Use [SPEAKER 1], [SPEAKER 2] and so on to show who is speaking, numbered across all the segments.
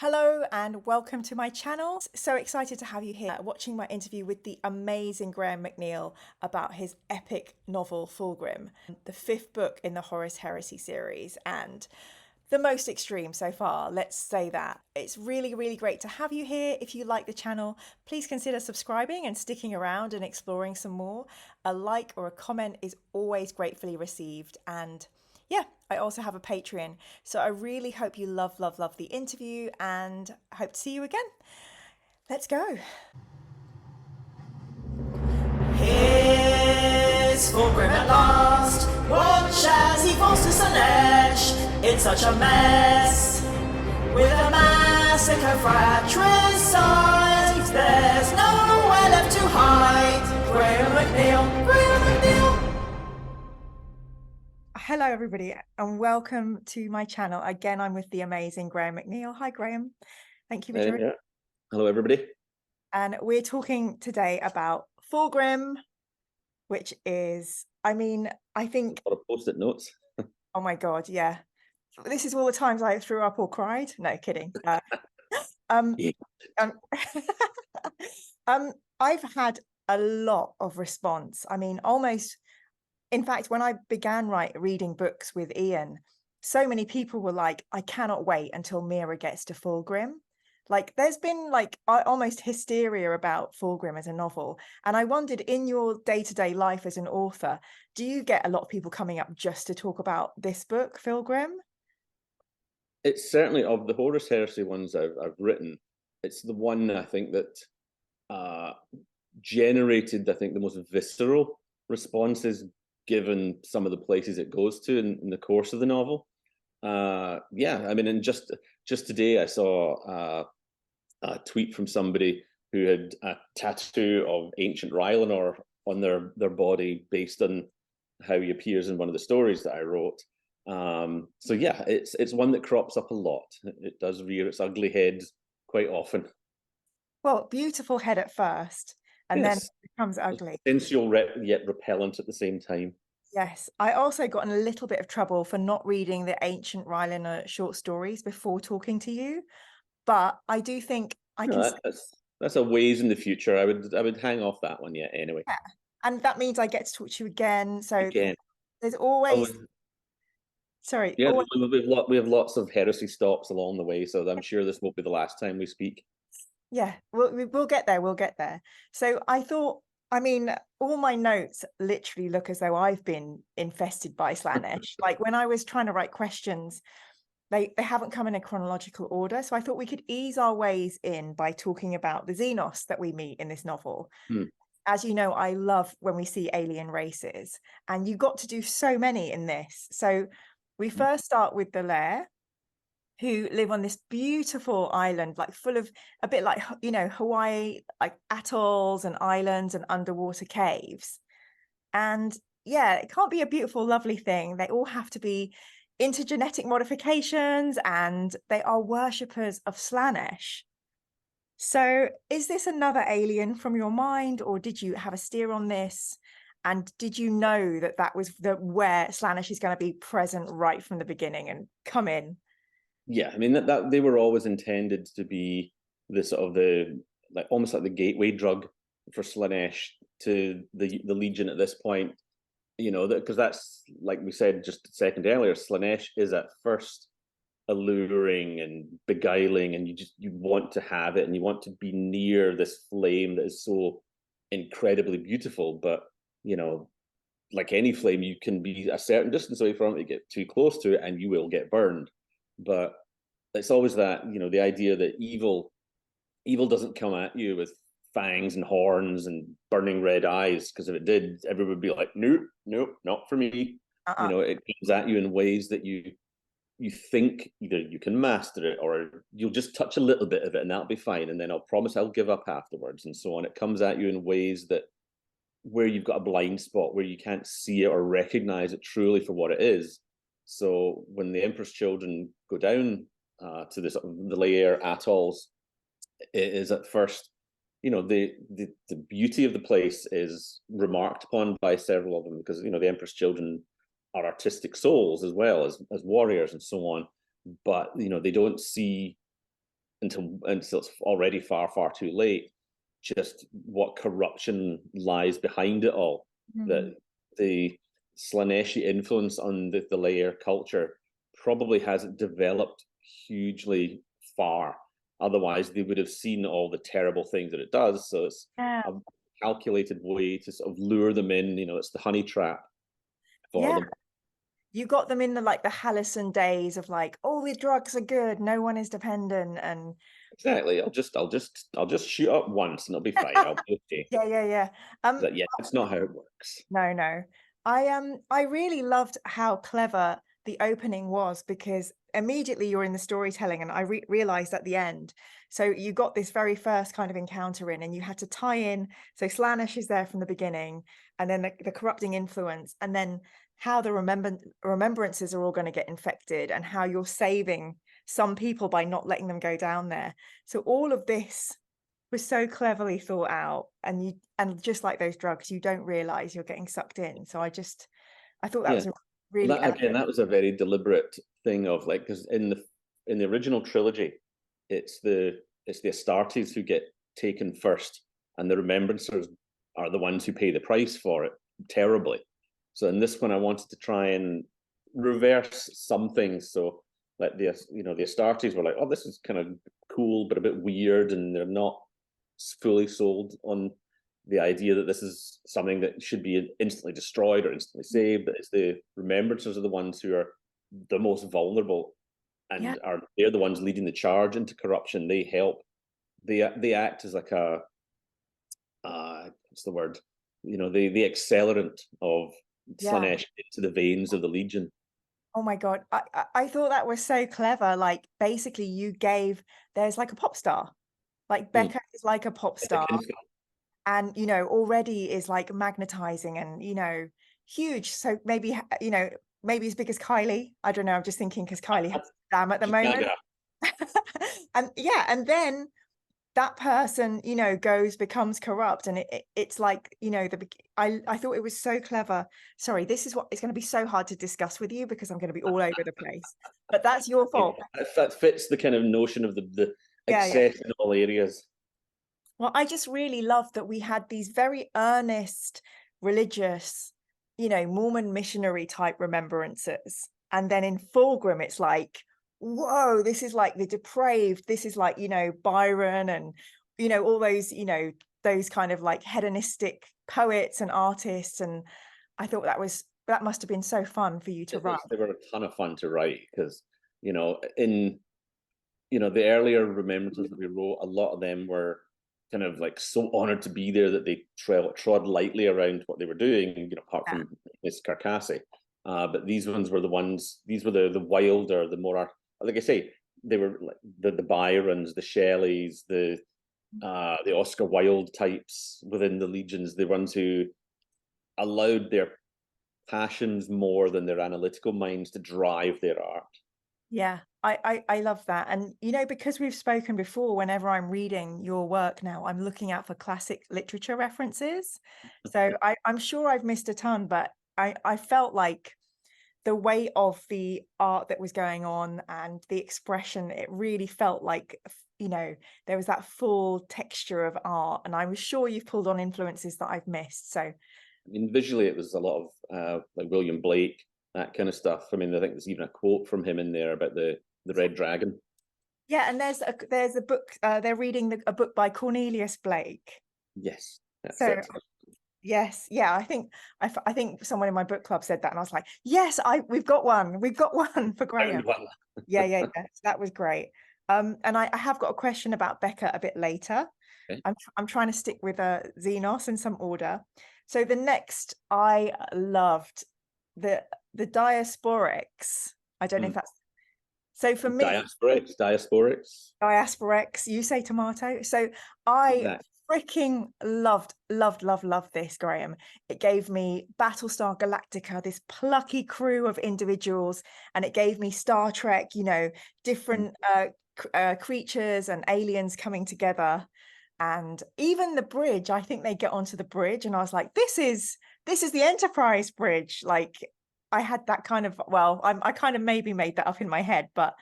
[SPEAKER 1] Hello and welcome to my channel. So excited to have you here watching my interview with the amazing Graham McNeill about his epic novel Fulgrim, the fifth book in the Horus Heresy series and the most extreme so far, let's say that. It's really, really great to have you here. If you like the channel, please consider subscribing and sticking around and exploring some more. A like or a comment is always gratefully received, and yeah, I also have a Patreon. So I really hope you love the interview and I hope to see you again. Let's go. Here's Fulgrim at last. Watch as he falls to Slaanesh. It's such a mess. With a massacre fratricide, there's nowhere left to hide. Graham McNeill, Graham McNeill. Hello everybody and welcome to my channel. Again, I'm with the amazing Graham McNeill. Hi Graham. Thank you for joining.
[SPEAKER 2] Yeah. Hello everybody.
[SPEAKER 1] And we're talking today about Fulgrim, which is, I think...
[SPEAKER 2] A lot of post-it notes.
[SPEAKER 1] Oh my God, yeah. This is all the times I threw up or cried. No, kidding. I've had a lot of response. Almost... In fact, when I began reading books with Ian, so many people were like, I cannot wait until Mira gets to Fulgrim. There's been almost hysteria about Fulgrim as a novel. And I wondered, in your day-to-day life as an author, do you get a lot of people coming up just to talk about this book, Fulgrim?
[SPEAKER 2] It's certainly, of the Horus Heresy ones I've written, it's the one I think that generated, I think, the most visceral responses, given some of the places it goes to in the course of the novel. And just today I saw a tweet from somebody who had a tattoo of ancient Rylanor on their body based on how he appears in one of the stories that I wrote. So yeah, it's one that crops up a lot. It does rear its ugly head quite often.
[SPEAKER 1] Well, beautiful head at first, and then it becomes ugly.
[SPEAKER 2] Sensual yet repellent at the same time.
[SPEAKER 1] Yes, I also got in a little bit of trouble for not reading the ancient Rylanor short stories before talking to you, but I do think I can.
[SPEAKER 2] That's a ways in the future. I would hang off that one yet anyway.
[SPEAKER 1] Yeah, and that means I get to talk to you again. So
[SPEAKER 2] again,
[SPEAKER 1] there's always. Sorry.
[SPEAKER 2] Yeah, we have lots of heresy stops along the way, so I'm sure this won't be the last time we speak.
[SPEAKER 1] Yeah, we'll get there. We'll get there. So I thought, all my notes literally look as though I've been infested by Slaanesh. When I was trying to write questions, they haven't come in a chronological order. So I thought we could ease our ways in by talking about the Xenos that we meet in this novel. As you know, I love when we see alien races, and you got to do so many in this. So we first start with the Lair, who live on this beautiful island, full of a bit like, Hawaii, atolls and islands and underwater caves. And yeah, it can't be a beautiful, lovely thing. They all have to be into genetic modifications, and they are worshippers of Slaanesh. So is this another alien from your mind, or did you have a steer on this? And did you know that was where Slaanesh is going to be present right from the beginning and come in?
[SPEAKER 2] Yeah, that they were always intended to be the sort of almost like the gateway drug for Slaanesh to the Legion at this point. Because that's, like we said just a second earlier, Slaanesh is at first alluring and beguiling, and you want to have it, and you want to be near this flame that is so incredibly beautiful. But like any flame, you can be a certain distance away from it, you get too close to it and you will get burned. But it's always that, the idea that evil doesn't come at you with fangs and horns and burning red eyes, because if it did, everyone would be like, nope, not for me. It comes at you in ways that you think either you can master it, or you'll just touch a little bit of it and that'll be fine, and then I'll promise I'll give up afterwards, and so on. It comes at you in ways that where you've got a blind spot, where you can't see it or recognize it truly for what it is. So when the Emperor's children go down to the Lair atolls, it is at first, the beauty of the place is remarked upon by several of them, because the Emperor's children are artistic souls as well as warriors and so on. But they don't see until it's already far, far too late, just what corruption lies behind it all. That the Slaaneshi influence on the layer culture probably hasn't developed hugely far. Otherwise, they would have seen all the terrible things that it does. So it's a calculated way to sort of lure them in. It's the honey trap for them.
[SPEAKER 1] You got them in the Halcyon days of all the drugs are good, no one is dependent, and
[SPEAKER 2] exactly. I'll just shoot up once and it'll be fine. I'll be okay.
[SPEAKER 1] Yeah.
[SPEAKER 2] That's not how it works.
[SPEAKER 1] No. I really loved how clever the opening was, because immediately you're in the storytelling, and I realized at the end. So you got this very first kind of encounter in, and you had to tie in. So Slaanesh is there from the beginning, and then the corrupting influence, and then how the rememberancers are all going to get infected, and how you're saving some people by not letting them go down there. So all of this was so cleverly thought out, and just like those drugs, you don't realize you're getting sucked in. So I thought that was a really
[SPEAKER 2] that was a very deliberate thing of because in the original trilogy, it's the Astartes who get taken first, and the Rememberancers are the ones who pay the price for it terribly. So in this one, I wanted to try and reverse some things. So the Astartes were like, oh, this is kind of cool, but a bit weird, and they're not fully sold on the idea that this is something that should be instantly destroyed or instantly saved. But it's the Remembrancers are the ones who are the most vulnerable, and they're the ones leading the charge into corruption. They help. They act as like a what's the word? The accelerant of Slaanesh into the veins of the Legion.
[SPEAKER 1] Oh my God. I thought that was so clever. Basically there's a pop star. Becca is like a pop star, and already is magnetizing and huge. So maybe maybe as big as Kylie. I don't know. I'm just thinking because Kylie has damn at the moment. And then that person becomes corrupt, and it's I thought it was so clever. Sorry, this is what it's going to be so hard to discuss with you, because I'm going to be all over the place, but that's your fault.
[SPEAKER 2] That fits the kind of notion of the excess in all areas.
[SPEAKER 1] Well, I just really love that we had these very earnest, religious, Mormon missionary type remembrancers, and then in Fulgrim it's whoa, this is the depraved, this is Byron and all those those kind of hedonistic poets and artists. And I thought that must have been so fun for you to write.
[SPEAKER 2] They were a ton of fun to write, because in the earlier Rememberancers that we wrote, a lot of them were kind of so honored to be there that they trod lightly around what they were doing, apart from Miss Carcasse. But these ones were these were the wilder, the more, like I say, they were the Byrons, the Shelleys, the Oscar Wilde types within the legions, the ones who allowed their passions more than their analytical minds to drive their art.
[SPEAKER 1] Yeah, I love that. And because we've spoken before, whenever I'm reading your work now, I'm looking out for classic literature references. So I'm sure I've missed a ton, but I felt like the way of the art that was going on and the expression, it really felt like there was that full texture of art. And I was sure you've pulled on influences that I've missed. So
[SPEAKER 2] visually it was a lot of William Blake, that kind of stuff. I mean, I think there's even a quote from him in there about the Red Dragon.
[SPEAKER 1] Yeah, and there's a book. They're reading a book by Cornelius Blake.
[SPEAKER 2] Yes.
[SPEAKER 1] Yes, yeah. I think someone in my book club said that, and I was like, yes, we've got one for Graham. Yeah. So that was great. And I have got a question about Becca a bit later. Okay. I'm trying to stick with Xenos in some order. So the next, I loved the Diasporex. I don't know if that's so for me. Diasporex. You say tomato. So I freaking loved this, Graham. It gave me Battlestar Galactica, this plucky crew of individuals, and it gave me Star Trek. Different creatures and aliens coming together. And even the bridge, I think they get onto the bridge, and I was like, this is the Enterprise bridge. I had that kind of, I kind of maybe made that up in my head, but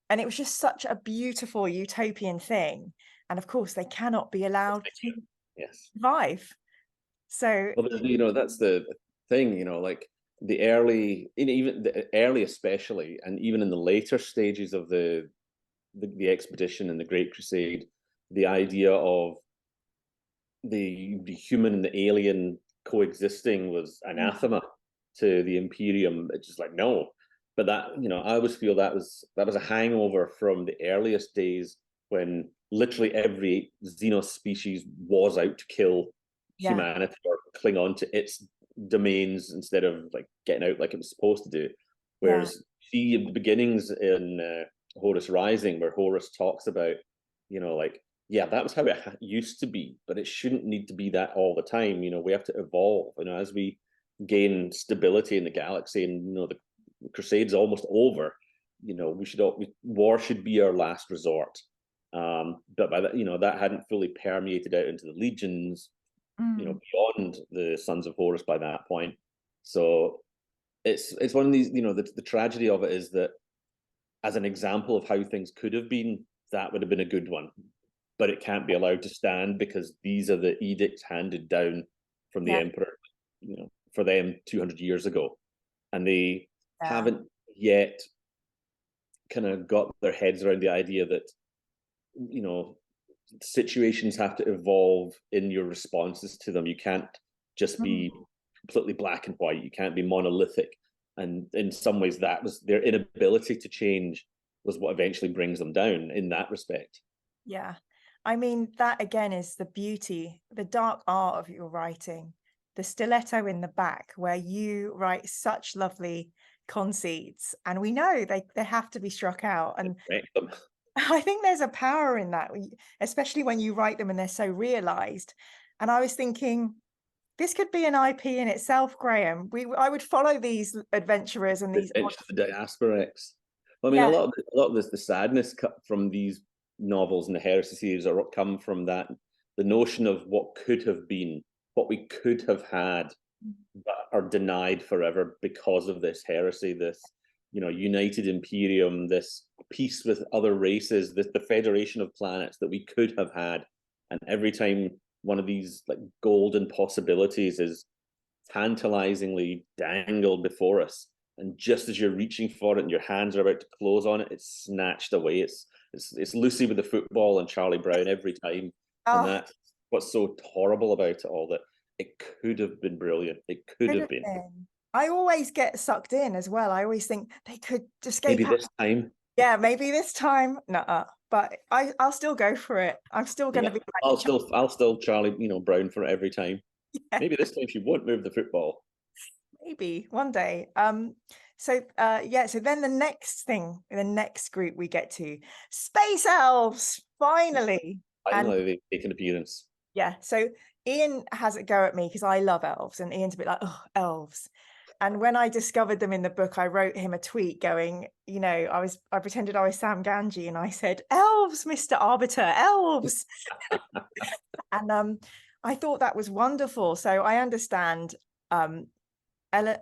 [SPEAKER 1] And it was just such a beautiful utopian thing. And of course, they cannot be allowed to
[SPEAKER 2] Yes.
[SPEAKER 1] survive. So,
[SPEAKER 2] Well, you know, that's the thing, you know, like the early, even the early especially, and even in the later stages of the expedition and the Great Crusade, the idea of the human and the alien coexisting was anathema to the Imperium. It's just like, no. But that, you know, I always feel that was a hangover from the earliest days when literally every Xenos species was out to kill humanity or cling on to its domains instead of like getting out like it was supposed to do. Whereas see the beginnings in Horus Rising, where Horus talks about, you know, like, yeah, that was how it used to be, but it shouldn't need to be that all the time. You know, we have to evolve. You know, as we gain stability in the galaxy, and you know, the Crusade's almost over. You know, war should be our last resort. But by that, you know, that hadn't fully permeated out into the legions. You know, beyond the Sons of Horus by that point. So it's one of these. You know, the tragedy of it is that, as an example of how things could have been, that would have been a good one. But it can't be allowed to stand because these are the edicts handed down from the emperor, you know, for them 200 years ago. And they haven't yet kind of got their heads around the idea that, you know, situations have to evolve in your responses to them. You can't just be completely black and white. You can't be monolithic. And in some ways, that was their inability to change was what eventually brings them down in that respect.
[SPEAKER 1] Yeah. I mean, that again is the beauty, the dark art of your writing, the stiletto in the back, where you write such lovely conceits, and we know they have to be struck out. And I think there's a power in that, especially when you write them and they're so realized. And I was thinking, this could be an IP in itself, Graham. I would follow these adventurers and these
[SPEAKER 2] the Diasporex. Well, I mean, a lot of this, the sadness from these novels and the Heresy series are come from that, the notion of what could have been, what we could have had, but are denied forever because of this heresy, this, you know, united Imperium, this peace with other races, the federation of planets that we could have had. And every time one of these like golden possibilities is tantalizingly dangled before us, and just as you're reaching for it and your hands are about to close on it, it's snatched away. It's Lucy with the football and Charlie Brown every time. And that's what's so horrible about it all, that it could have been brilliant. It could have been.
[SPEAKER 1] I always get sucked in as well. I always think they could escape.
[SPEAKER 2] Maybe this time.
[SPEAKER 1] Yeah, maybe this time. Nuh-uh. But I'll still go for it. I'm still going to be.
[SPEAKER 2] Like, I'll still Charlie, you know, Brown for it every time. Yeah. Maybe this time she won't move the football.
[SPEAKER 1] Maybe one day. So then the next group we get to, Space Elves, finally.
[SPEAKER 2] Finally, they make an appearance.
[SPEAKER 1] Yeah, so Ian has a go at me because I love elves, and Ian's a bit like, oh, elves. And when I discovered them in the book, I wrote him a tweet going, you know, I pretended I was Sam Ganji, and I said, elves, Mr. Arbiter, elves. And I thought that was wonderful. So I understand Eldrad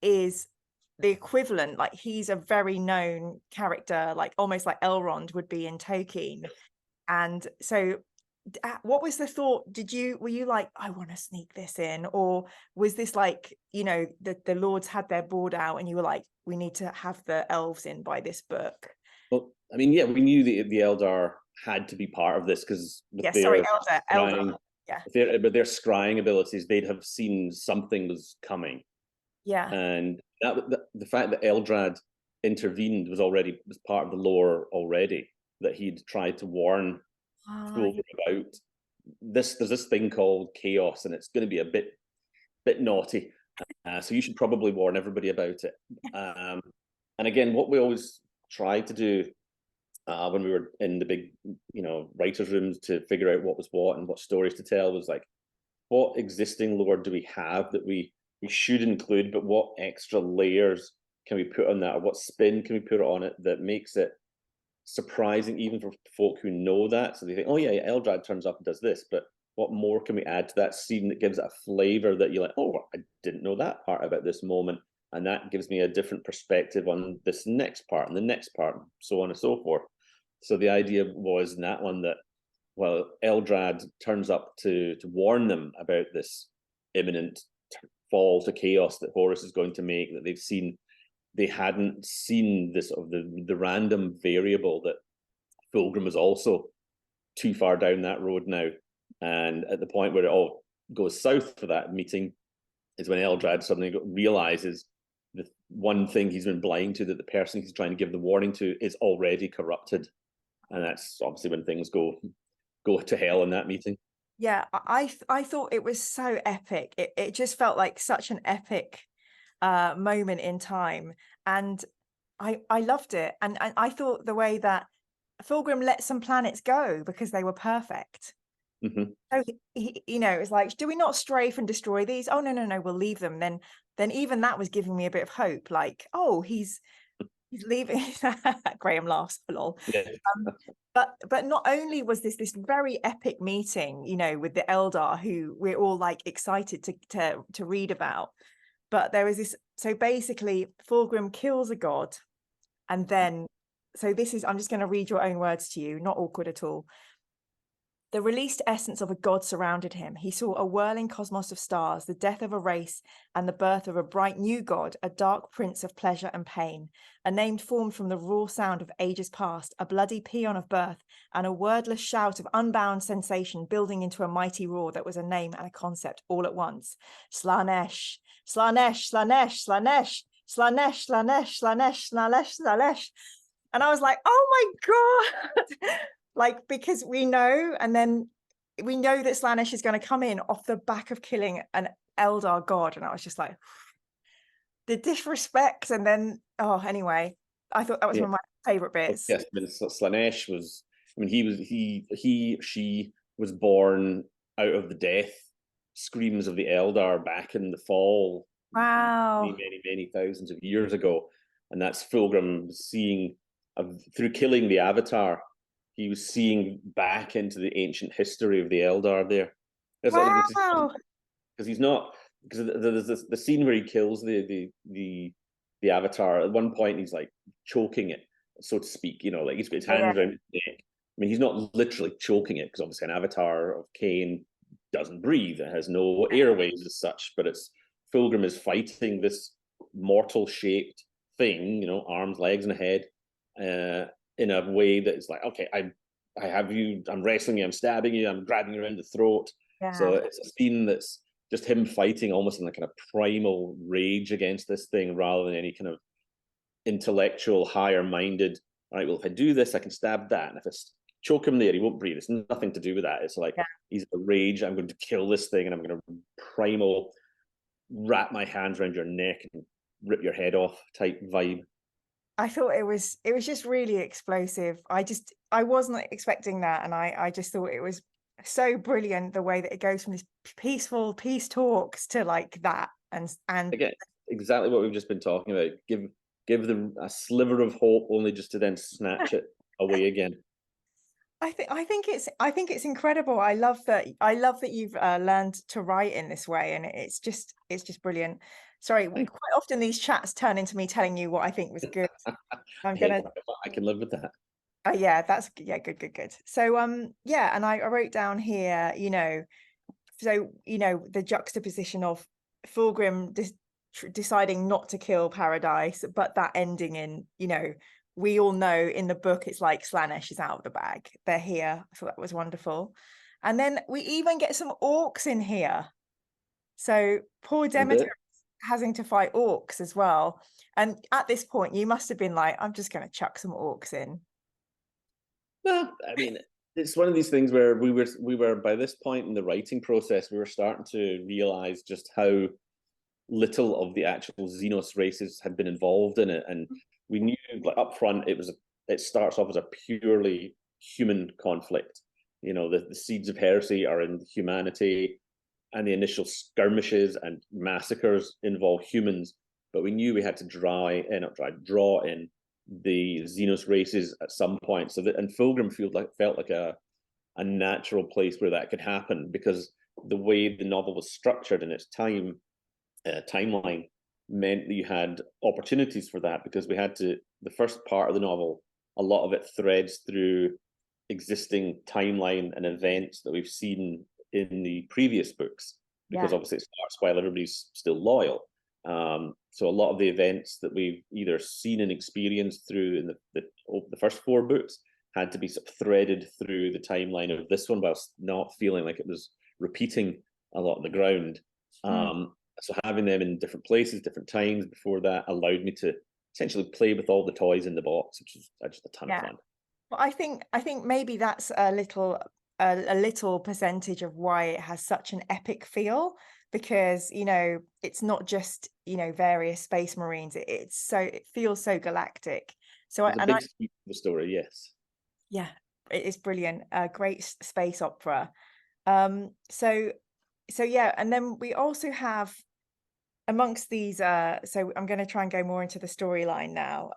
[SPEAKER 1] is the equivalent, like he's a very known character, like almost like Elrond would be in Tolkien. And so what was the thought? Were you like, I want to sneak this in? Or was this like, you know, the Lords had their board out and you were like, we need to have the elves in by this book?
[SPEAKER 2] Well, I mean, yeah, we knew the Eldar had to be part of this because
[SPEAKER 1] Eldar. Yeah.
[SPEAKER 2] But their scrying abilities, they'd have seen something was coming.
[SPEAKER 1] Yeah.
[SPEAKER 2] And the fact that Eldrad intervened was part of the lore already, that he'd tried to warn Fulgrim about this. There's this thing called chaos, and it's going to be a bit naughty. So you should probably warn everybody about it. And again, what we always tried to do when we were in the big, you know, writers' rooms to figure out what was what and what stories to tell was like, what existing lore do we have that we should include, but what extra layers can we put on that, or what spin can we put on it that makes it surprising even for folk who know that? So they think, oh yeah, Eldrad turns up and does this, but what more can we add to that scene that gives it a flavor that you're like, oh, I didn't know that part about this moment, and that gives me a different perspective on this next part and the next part, so on and so forth. So the idea was in that one that, well, Eldrad turns up to warn them about this imminent fall to chaos that Horus is going to make, that they've seen. They hadn't seen this of the random variable that Fulgrim was also too far down that road now. And at the point where it all goes south for that meeting is when Eldrad suddenly realizes the one thing he's been blind to, that the person he's trying to give the warning to is already corrupted. And that's obviously when things go to hell in that meeting.
[SPEAKER 1] Yeah, I thought it was so epic. It just felt like such an epic moment in time, and I loved it. And I thought the way that Fulgrim let some planets go because they were perfect.
[SPEAKER 2] Mm-hmm.
[SPEAKER 1] So he, you know, it's like, do we not strafe and destroy these? Oh no, we'll leave them. Then even that was giving me a bit of hope. Like, oh, he's leaving. Graham laughs, lol.
[SPEAKER 2] Yeah.
[SPEAKER 1] But not only was this very epic meeting, you know, with the Eldar, who we're all like excited to read about, but there was this. So basically, Fulgrim kills a god, and then, so this is, I'm just going to read your own words to you, not awkward at all. The released essence of a god surrounded him. He saw a whirling cosmos of stars, the death of a race, and the birth of a bright new god, a dark prince of pleasure and pain, a name formed from the raw sound of ages past, a bloody paean of birth, and a wordless shout of unbound sensation building into a mighty roar that was a name and a concept all at once. Slaanesh, Slaanesh, Slaanesh, Slaanesh, Slaanesh, Slaanesh, Slaanesh, Slaanesh, Slaanesh. And I was like, oh my God. Like, because we know, and then we know that Slaanesh is going to come in off the back of killing an Eldar god. And I was just like, the disrespect. And then, oh, anyway, I thought that was one of my favorite bits.
[SPEAKER 2] Yes, I mean, Slaanesh was, I mean, she was born out of the death screams of the Eldar back in the fall.
[SPEAKER 1] Wow.
[SPEAKER 2] Many thousands of years ago. And that's Fulgrim seeing, through killing the Avatar, he was seeing back into the ancient history of the Eldar there.
[SPEAKER 1] Wow.
[SPEAKER 2] Because he's not, because there's the scene where he kills the Avatar. At one point, he's like choking it, so to speak. You know, like he's got his hands around his neck. I mean, he's not literally choking it, because obviously an Avatar of Cain doesn't breathe. It has no airways as such. But it's Fulgrim is fighting this mortal-shaped thing, you know, arms, legs, and a head, in a way that is like, okay, I have you, I'm wrestling you, I'm stabbing you, I'm grabbing you around the throat.
[SPEAKER 1] Yeah.
[SPEAKER 2] So it's a scene that's just him fighting almost in a kind of primal rage against this thing, rather than any kind of intellectual, higher-minded, all right, well, if I do this, I can stab that. And if I choke him there, he won't breathe. It's nothing to do with that. It's like, he's a rage, I'm going to kill this thing, and I'm going to primal wrap my hands around your neck and rip your head off type vibe.
[SPEAKER 1] I thought it was just really explosive. I wasn't expecting that, and I just thought it was so brilliant, the way that it goes from this peaceful peace talks to like that, and
[SPEAKER 2] again, exactly what we've just been talking about. Give them a sliver of hope, only just to then snatch it away again.
[SPEAKER 1] I think it's incredible. I love that you've learned to write in this way, and it's just brilliant. Sorry, quite often these chats turn into me telling you what I think was good. I
[SPEAKER 2] can live with that.
[SPEAKER 1] Yeah, that's good. So yeah, and I wrote down here, you know, so you know, the juxtaposition of Fulgrim deciding not to kill Paradise, but that ending in, you know, we all know in the book it's like Slaanesh is out of the bag. They're here. I thought that was wonderful. And then we even get some orcs in here. So poor Demeter having to fight orcs as well. And at this point, you must have been like, I'm just going to chuck some orcs in.
[SPEAKER 2] No, I mean, it's one of these things where we were by this point in the writing process, we were starting to realize just how little of the actual Xenos races had been involved in it. And we knew, like, up front, it starts off as a purely human conflict. You know, the seeds of heresy are in humanity, and the initial skirmishes and massacres involve humans. But we knew we had to draw in the Xenos races at some point. So that, and Fulgrim felt like a natural place where that could happen, because the way the novel was structured in its timeline meant that you had opportunities for that, because we had to, the first part of the novel, a lot of it threads through existing timeline and events that we've seen in the previous books, because obviously it starts while everybody's still loyal. So a lot of the events that we've either seen and experienced through in the first 4 books had to be sort of threaded through the timeline of this one, whilst not feeling like it was repeating a lot of the ground. So having them in different places, different times before that allowed me to essentially play with all the toys in the box, which is just a ton of fun.
[SPEAKER 1] Well, I think maybe that's a little percentage of why it has such an epic feel, because it's not just various space marines. It feels so galactic. So
[SPEAKER 2] it's a big sweep of the story, yes.
[SPEAKER 1] Yeah, it is brilliant. A great space opera. So yeah, and then we also have amongst these. So I'm going to try and go more into the storyline now.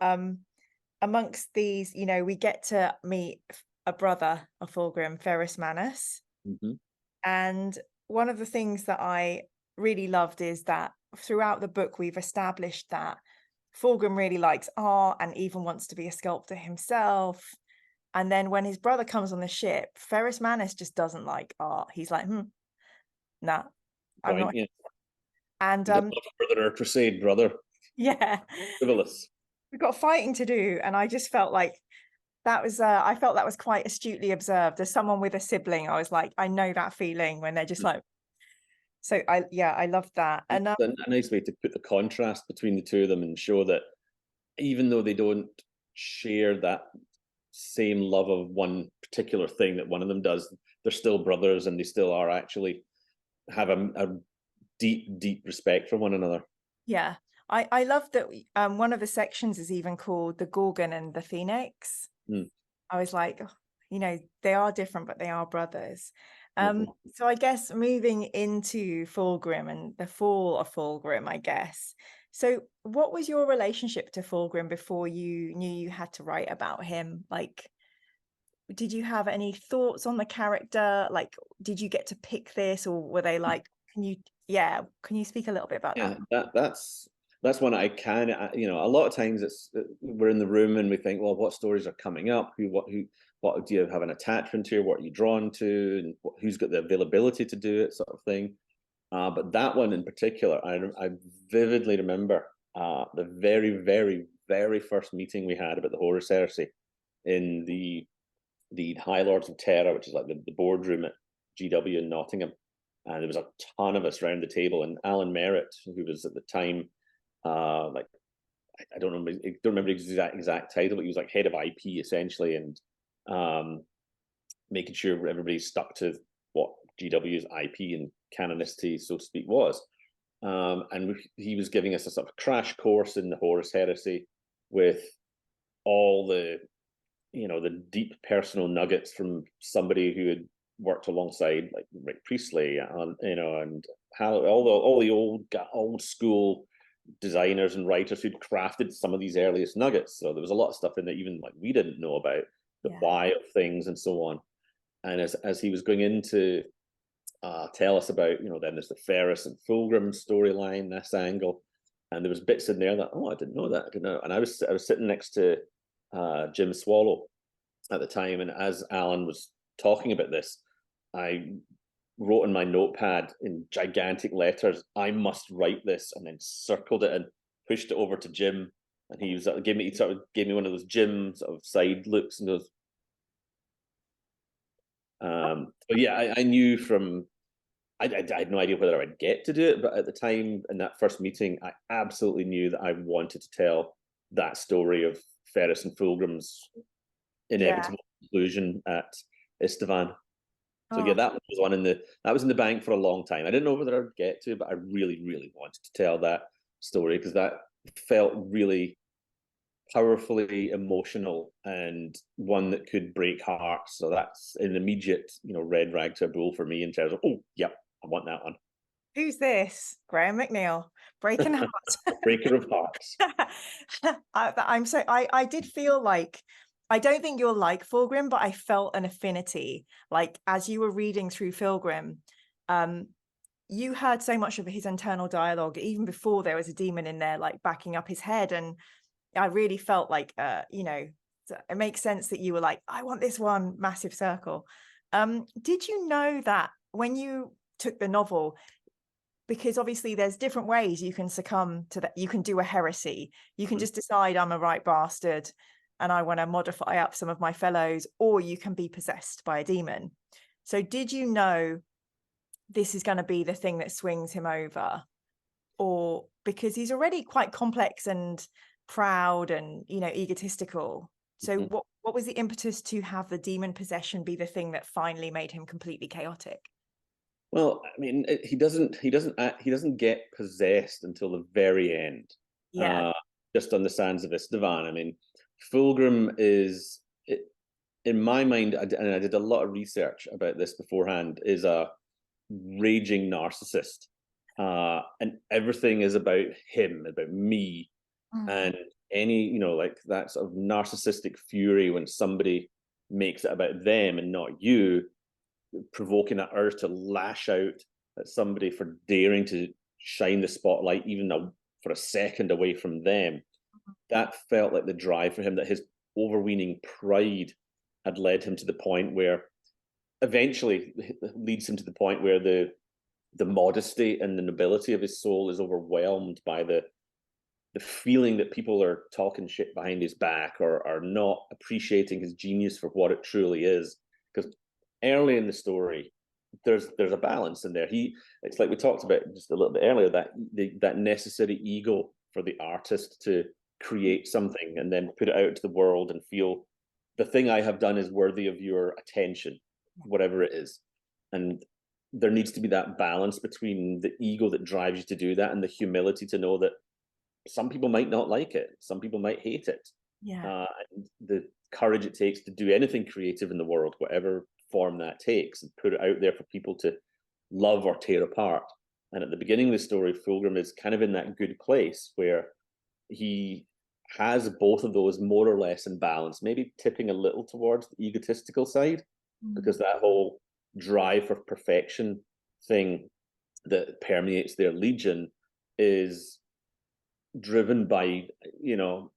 [SPEAKER 1] Amongst these, we get to meet a brother of Fulgrim, Ferrus Manus. And one of the things that I really loved is that throughout the book, we've established that Fulgrim really likes art and even wants to be a sculptor himself. And then when his brother comes on the ship, Ferrus Manus just doesn't like art. He's like, nah, I'm not.
[SPEAKER 2] Yeah.
[SPEAKER 1] And
[SPEAKER 2] further crusade, brother.
[SPEAKER 1] Yeah.
[SPEAKER 2] Frivolous.
[SPEAKER 1] We've got fighting to do, and I just felt like that was I felt that was quite astutely observed. As someone with a sibling, I was like, I know that feeling when they're just like. So I loved that. And
[SPEAKER 2] a nice way to put the contrast between the two of them and show that even though they don't share that same love of one particular thing that one of them does, they're still brothers, and they still are actually have a deep respect for one another.
[SPEAKER 1] Yeah. I love that one of the sections is even called the Gorgon and the Phoenix. I was like, they are different, but they are brothers. So I guess moving into Fulgrim and the fall of Fulgrim, I guess. So what was your relationship to Fulgrim before you knew you had to write about him? Like, did you have any thoughts on the character? Like, did you get to pick this, or were they like, can you speak a little bit about that?
[SPEAKER 2] That's one I can, a lot of times we're in the room and we think, well, what stories are coming up? What do you have an attachment to? What are you drawn to? And who's got the availability to do it, sort of thing. But that one in particular, I vividly remember the very, very, very first meeting we had about the Horus Heresy in the High Lords of Terra, which is like the boardroom at GW in Nottingham. And there was a ton of us around the table, and Alan Merritt, who was at the time, I don't remember his exact title, but he was like head of IP essentially, and making sure everybody stuck to what GW's IP and canonicity, so to speak, was. And he was giving us a sort of crash course in the Horus Heresy with all the deep personal nuggets from somebody who had worked alongside like Rick Priestley, and how all the old school designers and writers who'd crafted some of these earliest nuggets. So there was a lot of stuff in there even like we didn't know about, the why of things and so on. And as he was going into tell us about, then there's the Ferrus and Fulgrim storyline, this angle, and there was bits in there that, I didn't know that, I didn't know. And I was sitting next to Jim Swallow at the time, and as Alan was talking about this, I wrote in my notepad in gigantic letters, I must write this, and then circled it and pushed it over to Jim, and he gave me one of those Jim sort of side looks and goes, but yeah, I knew from I had no idea whether I would get to do it, but at the time in that first meeting, I absolutely knew that I wanted to tell that story of Ferrus and Fulgrim's inevitable conclusion at Istvaan. So yeah, that was that was in the bank for a long time. I didn't know whether I'd get to, but I really, really wanted to tell that story because that felt really powerfully emotional and one that could break hearts. So that's an immediate, red rag to a bull for me in terms of, I want that one.
[SPEAKER 1] Who's this? Graham McNeill, breaking hearts.
[SPEAKER 2] Breaker of hearts.
[SPEAKER 1] I did feel like, I don't think you're like Fulgrim, but I felt an affinity. Like as you were reading through Fulgrim, you heard so much of his internal dialogue even before there was a demon in there, like backing up his head. And I really felt like, you know, it makes sense that you were like, I want this one massive circle. Did you know that when you took the novel, because obviously there's different ways you can succumb to that, you can do a heresy, you can just decide I'm a right bastard and I want to modify up some of my fellows, or you can be possessed by a demon. So did you know this is going to be the thing that swings him over? Or because he's already quite complex and proud and, you know, egotistical. So what was the impetus to have the demon possession be the thing that finally made him completely chaotic?
[SPEAKER 2] Well, I mean, he doesn't get possessed until the very end.
[SPEAKER 1] Yeah.
[SPEAKER 2] Just on the sands of Istvaan. I mean, Fulgrim is, in my mind, and I did a lot of research about this beforehand, is a raging narcissist. And everything is about him, about me, and any, you know, like that sort of narcissistic fury when somebody makes it about them and not you, provoking that urge to lash out at somebody for daring to shine the spotlight even for a second away from them. That felt like the drive for him, that his overweening pride had led him to the point where eventually leads him to the point where the modesty and the nobility of his soul is overwhelmed by the feeling that people are talking shit behind his back or are not appreciating his genius for what it truly is. Because early in the story, there's a balance in there. It's like we talked about just a little bit earlier, that necessary ego for the artist to create something and then put it out to the world and feel the thing I have done is worthy of your attention, whatever it is. And there needs to be that balance between the ego that drives you to do that and the humility to know that some people might not like it, some people might hate it. And the courage it takes to do anything creative in the world, whatever form that takes, and put it out there for people to love or tear apart. And at the beginning of the story, Fulgrim is kind of in that good place where he has both of those more or less in balance, maybe tipping a little towards the egotistical side, because that whole drive for perfection thing that permeates their legion is driven by, you know,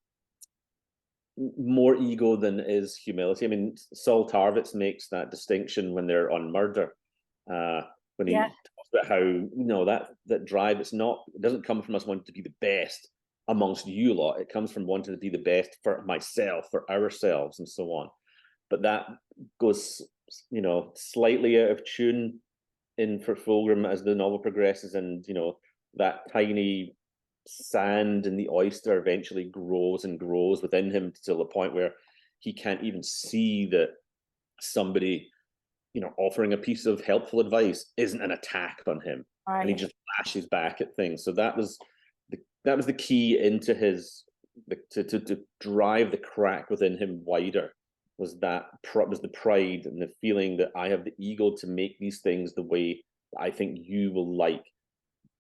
[SPEAKER 2] more ego than is humility. I mean, Saul Tarvitz makes that distinction when they're on murder, when he talks about how, you know, that drive, it doesn't come from us wanting to be the best amongst you lot. It comes from wanting to be the best for myself, for ourselves, and so on. But that goes, you know, slightly out of tune for Fulgrim as the novel progresses, and, you know, that tiny sand in the oyster eventually grows and grows within him till the point where he can't even see that somebody, you know, offering a piece of helpful advice isn't an attack on him, and he just lashes back at things. So that was the key into his to drive the crack within him wider, was the pride and the feeling that I have the ego to make these things the way that I think you will like,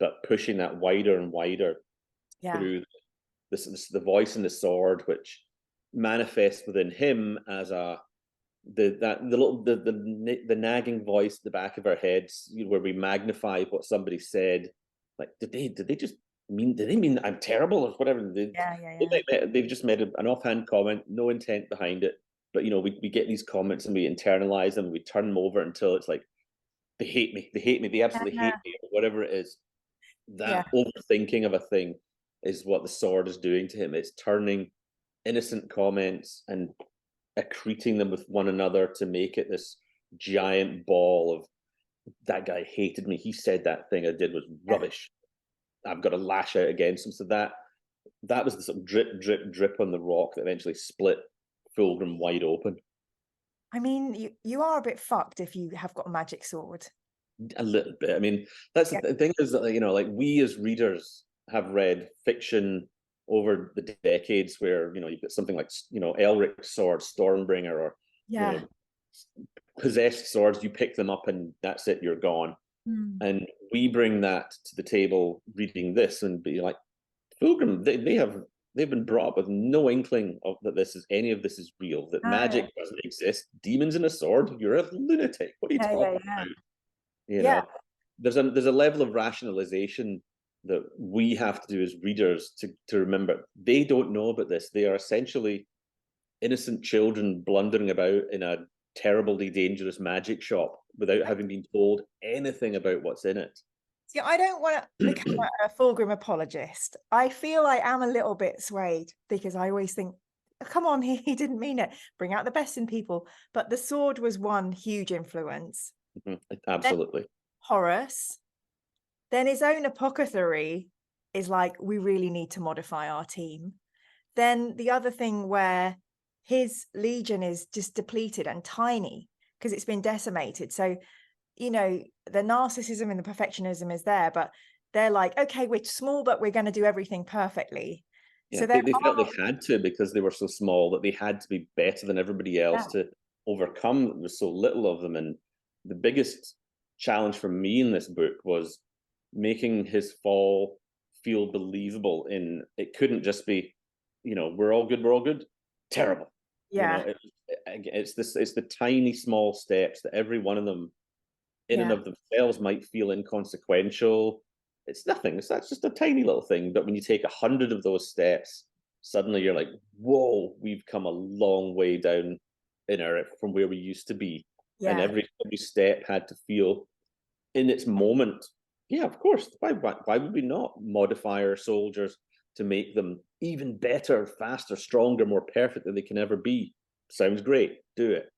[SPEAKER 2] but pushing that wider and wider through the voice and the sword, which manifests within him as the nagging voice at the back of our heads, where we magnify what somebody said. Like, did they mean I'm terrible or whatever? They've just made an offhand comment, no intent behind it. But, you know, we get these comments and we internalize them, we turn them over until it's like, they hate me, they absolutely hate me, or whatever it is. That overthinking of a thing is what the sword is doing to him. It's turning innocent comments and accreting them with one another to make it this giant ball of, that guy hated me, he said that thing I did was rubbish, I've got to lash out against him. So that was the sort of drip on the rock that eventually split Fulgrim wide open.
[SPEAKER 1] I mean, you are a bit fucked if you have got a magic sword.
[SPEAKER 2] A little bit. I mean, that's the thing, is that, you know, like, we as readers have read fiction over the decades where, you know, you've got something like, you know, Elric's sword, Stormbringer, or you know, possessed swords, you pick them up and that's it, you're gone. And we bring that to the table reading this and be like, Fulgrim, they've been brought up with no inkling of that any of this is real, that magic doesn't exist, demons in a sword, you're a lunatic, what are you talking about? You know? there's a level of rationalization that we have to do as readers to remember. They don't know about this. They are essentially innocent children blundering about in a terribly dangerous magic shop without having been told anything about what's in it.
[SPEAKER 1] See, I don't want to become a Fulgrim apologist. I feel I am a little bit swayed because I always think, come on, he didn't mean it. Bring out the best in people. But the sword was one huge influence.
[SPEAKER 2] Absolutely.
[SPEAKER 1] Then Horus. Then his own apothecary is like, we really need to modify our team. Then the other thing where his legion is just depleted and tiny because it's been decimated. So, you know, the narcissism and the perfectionism is there, but they're like, okay, we're small, but we're going to do everything perfectly.
[SPEAKER 2] Yeah,
[SPEAKER 1] So
[SPEAKER 2] they felt they had to, because they were so small, that they had to be better than everybody else to overcome. There was so little of them. And the biggest challenge for me in this book was making his fall feel believable. In it couldn't just be, you know, we're all good, terrible.
[SPEAKER 1] Yeah.
[SPEAKER 2] You know, it's the tiny small steps that every one of them in and of themselves might feel inconsequential. It's nothing. That's just a tiny little thing. But when you take 100 of those steps, suddenly you're like, whoa, we've come a long way down from where we used to be.
[SPEAKER 1] Yeah.
[SPEAKER 2] And every step had to feel in its moment. Yeah, of course. Why would we not modify our soldiers to make them even better, faster, stronger, more perfect than they can ever be? Sounds great. Do it.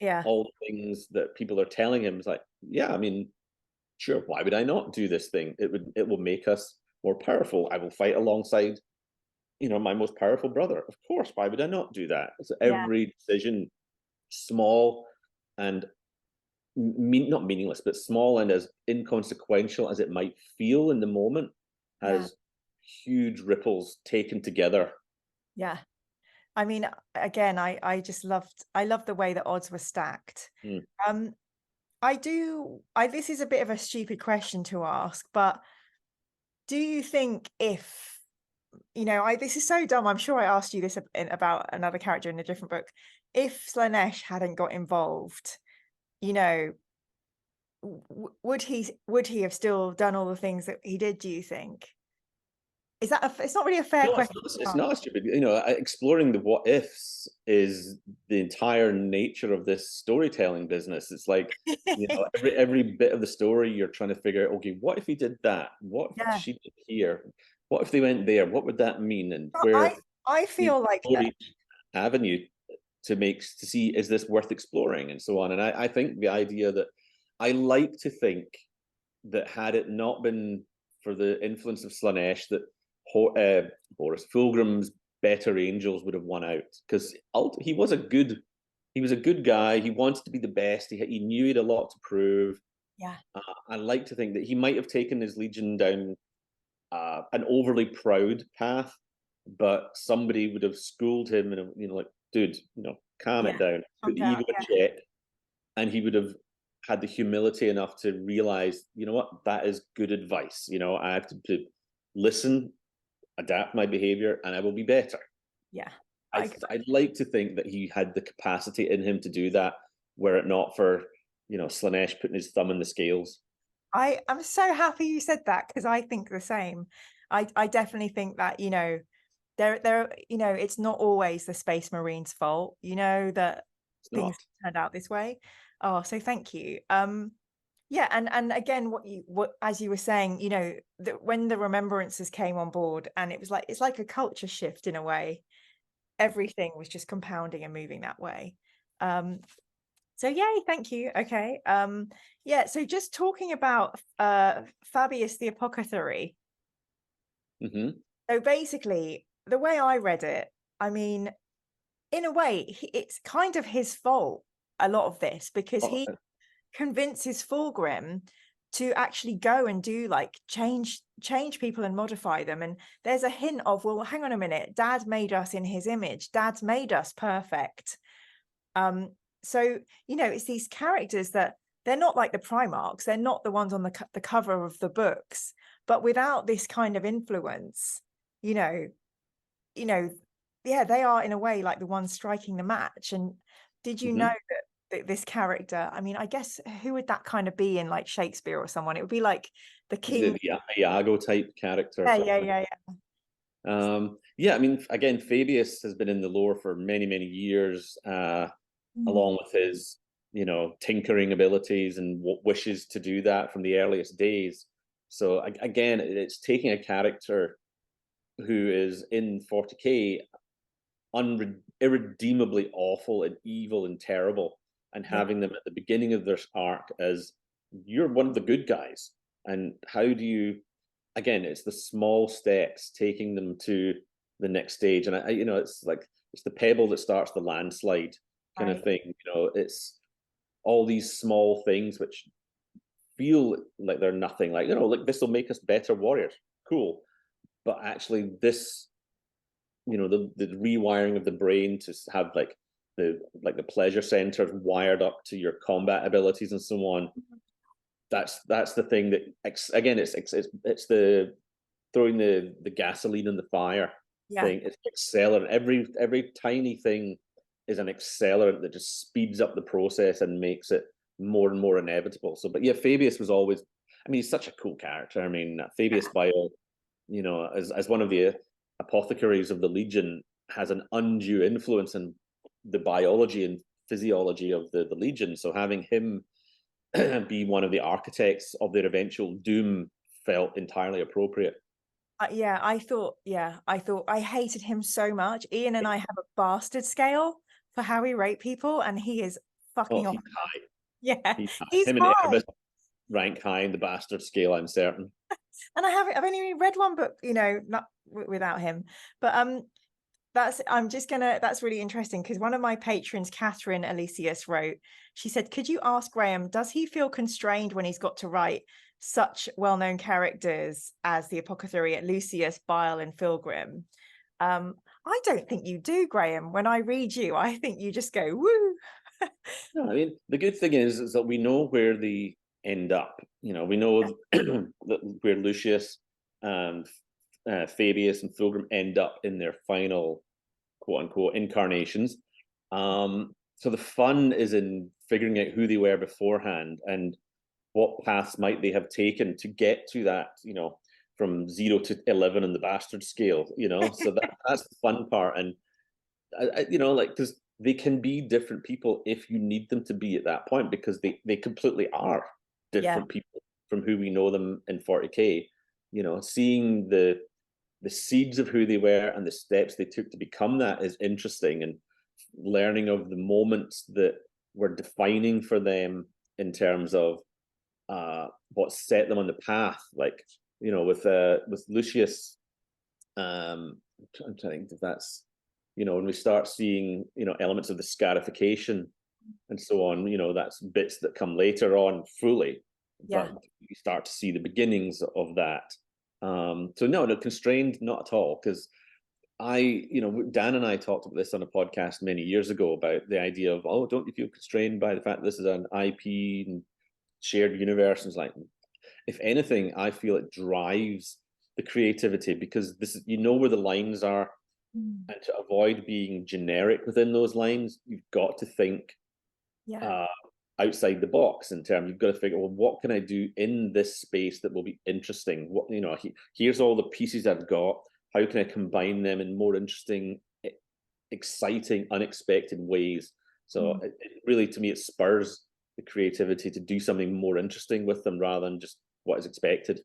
[SPEAKER 1] Yeah.
[SPEAKER 2] All the things that people are telling him is like, yeah, I mean, sure, why would I not do this thing? It will make us more powerful. I will fight alongside, you know, my most powerful brother. Of course, why would I not do that? So every decision, small and not meaningless, but small and as inconsequential as it might feel in the moment, has huge ripples taken together.
[SPEAKER 1] Yeah. I mean, again, I love the way that odds were stacked. This is a bit of a stupid question to ask, but do you think if, you know, this is so dumb, I'm sure I asked you this about another character in a different book, if Slaanesh hadn't got involved, you know, would he have still done all the things that he did, do you think? Is that it's not really a fair question.
[SPEAKER 2] It's not stupid. You know, exploring the what ifs is the entire nature of this storytelling business. It's like, you know, every bit of the story you're trying to figure out, okay, what if he did that? What if she did here? What if they went there? What would that mean? And where
[SPEAKER 1] I feel like
[SPEAKER 2] each avenue to see, is this worth exploring, and so on. And I think the idea that I like to think that had it not been for the influence of Slaanesh, that Horus Fulgrim's better angels would have won out, because he was a good guy. He wanted to be the best. He knew he had a lot to prove. I like to think that he might have taken his legion down an overly proud path, but somebody would have schooled him and, you know, like, dude, you know, calm it down, put the ego in check, and he would have had the humility enough to realize, you know what, that is good advice. You know, I have to listen, adapt my behavior, and I will be better.
[SPEAKER 1] Yeah.
[SPEAKER 2] I'd like to think that he had the capacity in him to do that, were it not for, you know, Slaanesh putting his thumb in the scales.
[SPEAKER 1] I'm so happy you said that, because I think the same. I definitely think that, you know, there, you know, it's not always the Space Marines' fault, you know, that things turned out this way. Oh, so thank you. Yeah, and again, what as you were saying, you know, that when the Rememberancers came on board, and it's like a culture shift in a way. Everything was just compounding and moving that way. So yay, thank you. Okay. Yeah, so just talking about Fabius the Apothecary. So basically, the way I read it, I mean, in a way, it's kind of his fault, a lot of this, because he convinces Fulgrim to actually go and do, like, change people and modify them. And there's a hint of, well, hang on a minute, Dad made us in his image. Dad's made us perfect. So, you know, it's these characters that they're not like the Primarchs. They're not the ones on the cover of the books. But without this kind of influence, you know, yeah, they are in a way like the ones striking the match. And did you know that this character. I mean, I guess who would that kind of be in like Shakespeare or someone? It would be like the
[SPEAKER 2] Is it
[SPEAKER 1] king.
[SPEAKER 2] the Iago type character or
[SPEAKER 1] Yeah, yeah,
[SPEAKER 2] something?
[SPEAKER 1] yeah,
[SPEAKER 2] Yeah, I mean, again, Fabius has been in the lore for many, many years,
[SPEAKER 1] yeah.
[SPEAKER 2] along with his, tinkering abilities and wishes to do that from the earliest days. So again, it's taking a character who is in 40k irredeemably awful and evil and terrible, and
[SPEAKER 1] Yeah.
[SPEAKER 2] having them at the beginning of their arc as you're one of the good guys. And how do you, again, it's the small steps taking them to the next stage. And it's like it's the pebble that starts the landslide kind of
[SPEAKER 1] Right.
[SPEAKER 2] thing. It's all these small things which feel like they're nothing. Like this will make us better warriors. Cool. But actually, this the rewiring of the brain to have the pleasure centers wired up to your combat abilities and so on. That's the thing that again it's the throwing the gasoline in the fire
[SPEAKER 1] Yeah.
[SPEAKER 2] thing. It's accelerant. Every tiny thing is an accelerant that just speeds up the process and makes it more and more inevitable. So, but yeah, Fabius was always. I mean, he's such a cool character. I mean, Fabius Bio, as one of the apothecaries of the Legion, has an undue influence in the biology and physiology of the Legion. So having him be one of the architects of their eventual doom felt entirely appropriate.
[SPEAKER 1] I thought I hated him so much. Ian and I have a bastard scale for how we rate people, and he is
[SPEAKER 2] Oh,
[SPEAKER 1] fucking off.
[SPEAKER 2] he's high.
[SPEAKER 1] Yeah,
[SPEAKER 2] He's high.
[SPEAKER 1] he's
[SPEAKER 2] Him and
[SPEAKER 1] high.
[SPEAKER 2] Erebus rank high in the bastard scale, I'm certain.
[SPEAKER 1] And I've only read one book, not without him. But that's really interesting because one of my patrons, Catherine Elysius, wrote, she said, could you ask Graham, does he feel constrained when he's got to write such well-known characters as the Apothecary, Lucius, Bile, and Fulgrim? I don't think you do, Graham. When I read you, I think you just go, woo.
[SPEAKER 2] No, I mean, the good thing is that we know where they end up. We know where Lucius and Fabius and Fulgrim end up in their final quote unquote incarnations. So the fun is in figuring out who they were beforehand and what paths might they have taken to get to that, from 0 to 11 in the bastard scale, so that's the fun part. And because they can be different people if you need them to be at that point, because they completely are
[SPEAKER 1] Yeah.
[SPEAKER 2] different people from who we know them in 40k. Seeing the seeds of who they were and the steps they took to become that is interesting, and learning of the moments that were defining for them in terms of what set them on the path. Like, with Lucius, I'm trying to think if that's, when we start seeing, elements of the scarification and so on, that's bits that come later on fully,
[SPEAKER 1] Yeah.
[SPEAKER 2] but you start to see the beginnings of that. So no, constrained, not at all, because Dan and I talked about this on a podcast many years ago about the idea of, oh, don't you feel constrained by the fact that this is an IP and shared universe? And it's like, if anything, I feel it drives the creativity, because this is, where the lines are, and to avoid being generic within those lines, you've got to think outside the box. In terms, you've got to figure, well, what can I do in this space that will be interesting? What, here's all the pieces I've got. How can I combine them in more interesting, exciting, unexpected ways? So it really, to me, it spurs the creativity to do something more interesting with them rather than just what is expected.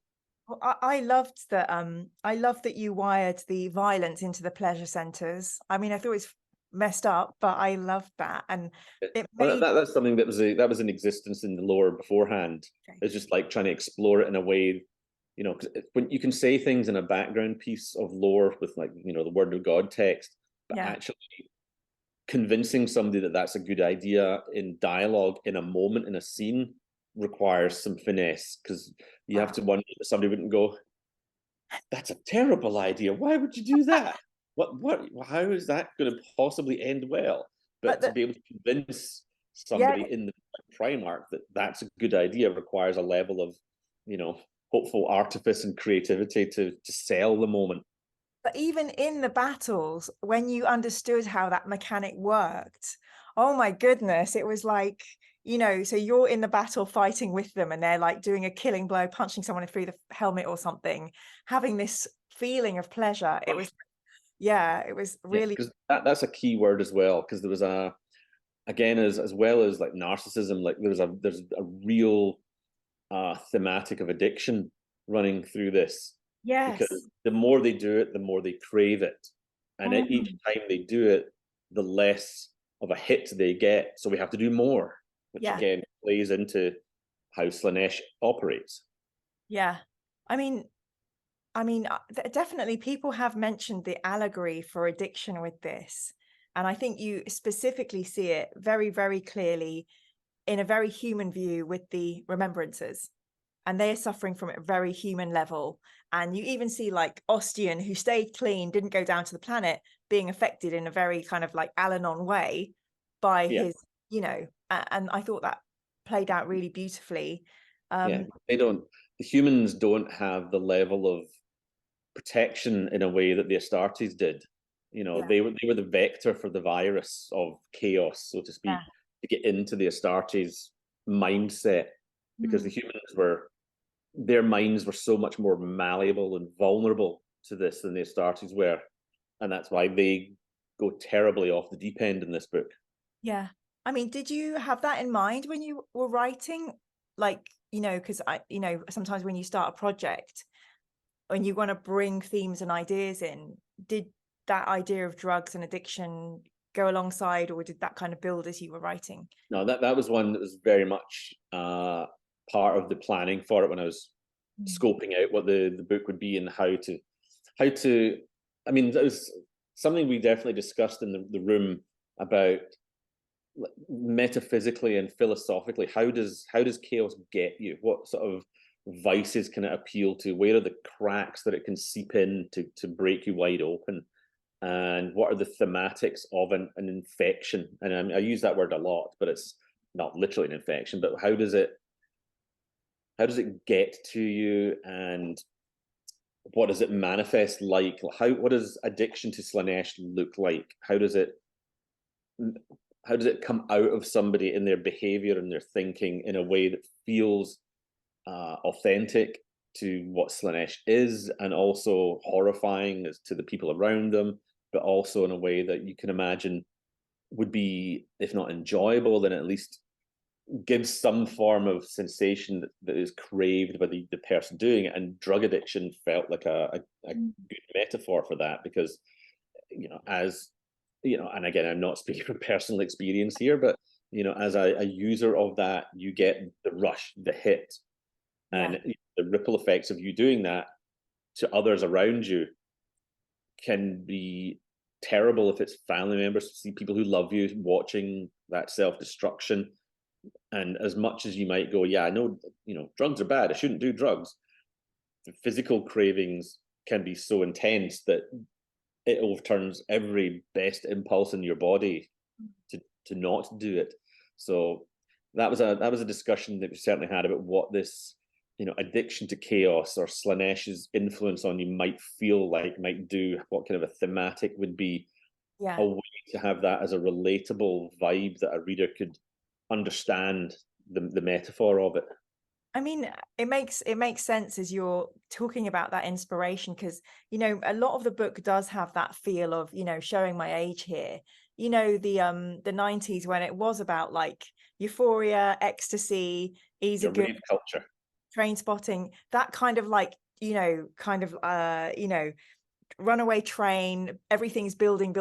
[SPEAKER 1] Well, I loved that. I loved that you wired the violence into the pleasure centers. I mean, I thought it was messed up, but I loved that, and it
[SPEAKER 2] Well,
[SPEAKER 1] made.
[SPEAKER 2] that's something that was in existence in the lore beforehand.
[SPEAKER 1] Okay.
[SPEAKER 2] It's just like trying to explore it in a way, because when you can say things in a background piece of lore with, like, the Word of God text, but actually convincing somebody that that's a good idea in dialogue in a moment in a scene requires some finesse, because you have to wonder that somebody wouldn't go, that's a terrible idea, why would you do that? How is that going to possibly end well? But to be able to convince somebody in the Primarch that that's a good idea requires a level of hopeful artifice and creativity to sell the moment.
[SPEAKER 1] But even in the battles, when you understood how that mechanic worked, oh my goodness, it was like, you know, so you're in the battle fighting with them and they're like doing a killing blow, punching someone through the helmet or something, having this feeling of pleasure. It was, yeah, it was really.
[SPEAKER 2] Because that's a key word as well, because there was a, again, as well as like narcissism, like there's a real thematic of addiction running through this,
[SPEAKER 1] Yes.
[SPEAKER 2] because the more they do it, the more they crave it, and each time they do it, the less of a hit they get. So we have to do more, which
[SPEAKER 1] Yeah.
[SPEAKER 2] again plays into how Slaanesh operates.
[SPEAKER 1] Yeah. I mean, definitely people have mentioned the allegory for addiction with this. And I think you specifically see it very, very clearly in a very human view with the Rememberancers. And they're suffering from a very human level. And you even see like Ostian, who stayed clean, didn't go down to the planet, being affected in a very kind of like Al-Anon way by his, you know, and I thought that played out really beautifully.
[SPEAKER 2] The humans don't have the level of protection in a way that the Astartes did. You know, they were the vector for the virus of chaos, so to speak, to get into the Astartes mindset, because the humans were, their minds were so much more malleable and vulnerable to this than the Astartes were, and that's why they go terribly off the deep end in this book.
[SPEAKER 1] Yeah. I mean, did you have that in mind when you were writing? Like, you know, because sometimes when you start a project and you want to bring themes and ideas in, did that idea of drugs and addiction go alongside, or did that kind of build as you were writing?
[SPEAKER 2] No, that was one that was very much part of the planning for it when I was scoping out what the book would be and how to. I mean, that was something we definitely discussed in the room about metaphysically and philosophically. How does chaos get you? What sort of vices can it appeal to? Where are the cracks that it can seep in to break you wide open? And what are the thematics of an infection? And I use that word a lot, but it's not literally an infection. But how does it get to you, and what does it manifest like? What does addiction to Slaanesh look like? How does it come out of somebody in their behavior and their thinking in a way that feels authentic to what Slaanesh is, and also horrifying as to the people around them, but also in a way that you can imagine would be, if not enjoyable, then at least gives some form of sensation that is craved by the person doing it. And drug addiction felt like a good metaphor for that, because, you know, as you know, and again, I'm not speaking from personal experience here, but, you know, as a user of that, you get the rush, the hit, and the ripple effects of you doing that to others around you can be terrible if it's family members, see people who love you watching that self-destruction. And as much as you might go, yeah, I know, you know, drugs are bad, I shouldn't do drugs, the physical cravings can be so intense that it overturns every best impulse in your body to not do it. So that was a discussion that we certainly had about what this, you know, addiction to chaos or Slaanesh's influence on you might feel like, might do, what kind of a thematic would be a way to have that as a relatable vibe that a reader could understand the metaphor of it.
[SPEAKER 1] I mean, it makes sense as you're talking about that inspiration, because, you know, a lot of the book does have that feel of, you know, showing my age here, you know, the 90s, when it was about like euphoria, ecstasy, easy good
[SPEAKER 2] culture,
[SPEAKER 1] train spotting, that kind of like, you know, runaway train, everything's building,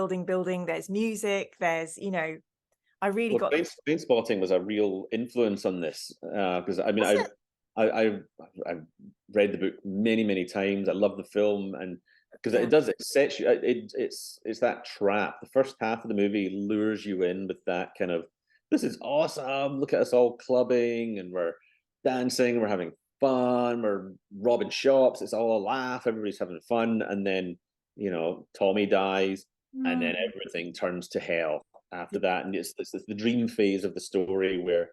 [SPEAKER 1] there's music, there's, you know, I really got
[SPEAKER 2] train spotting was a real influence on this, because I mean, I've read the book many times. I love the film, and because it sets you, it's that trap. The first half of the movie lures you in with that kind of, this is awesome, look at us all clubbing and we're dancing, we're having fun, we're robbing shops, it's all a laugh, everybody's having fun. And then, you know, Tommy dies, and then everything turns to hell after that. And it's the dream phase of the story where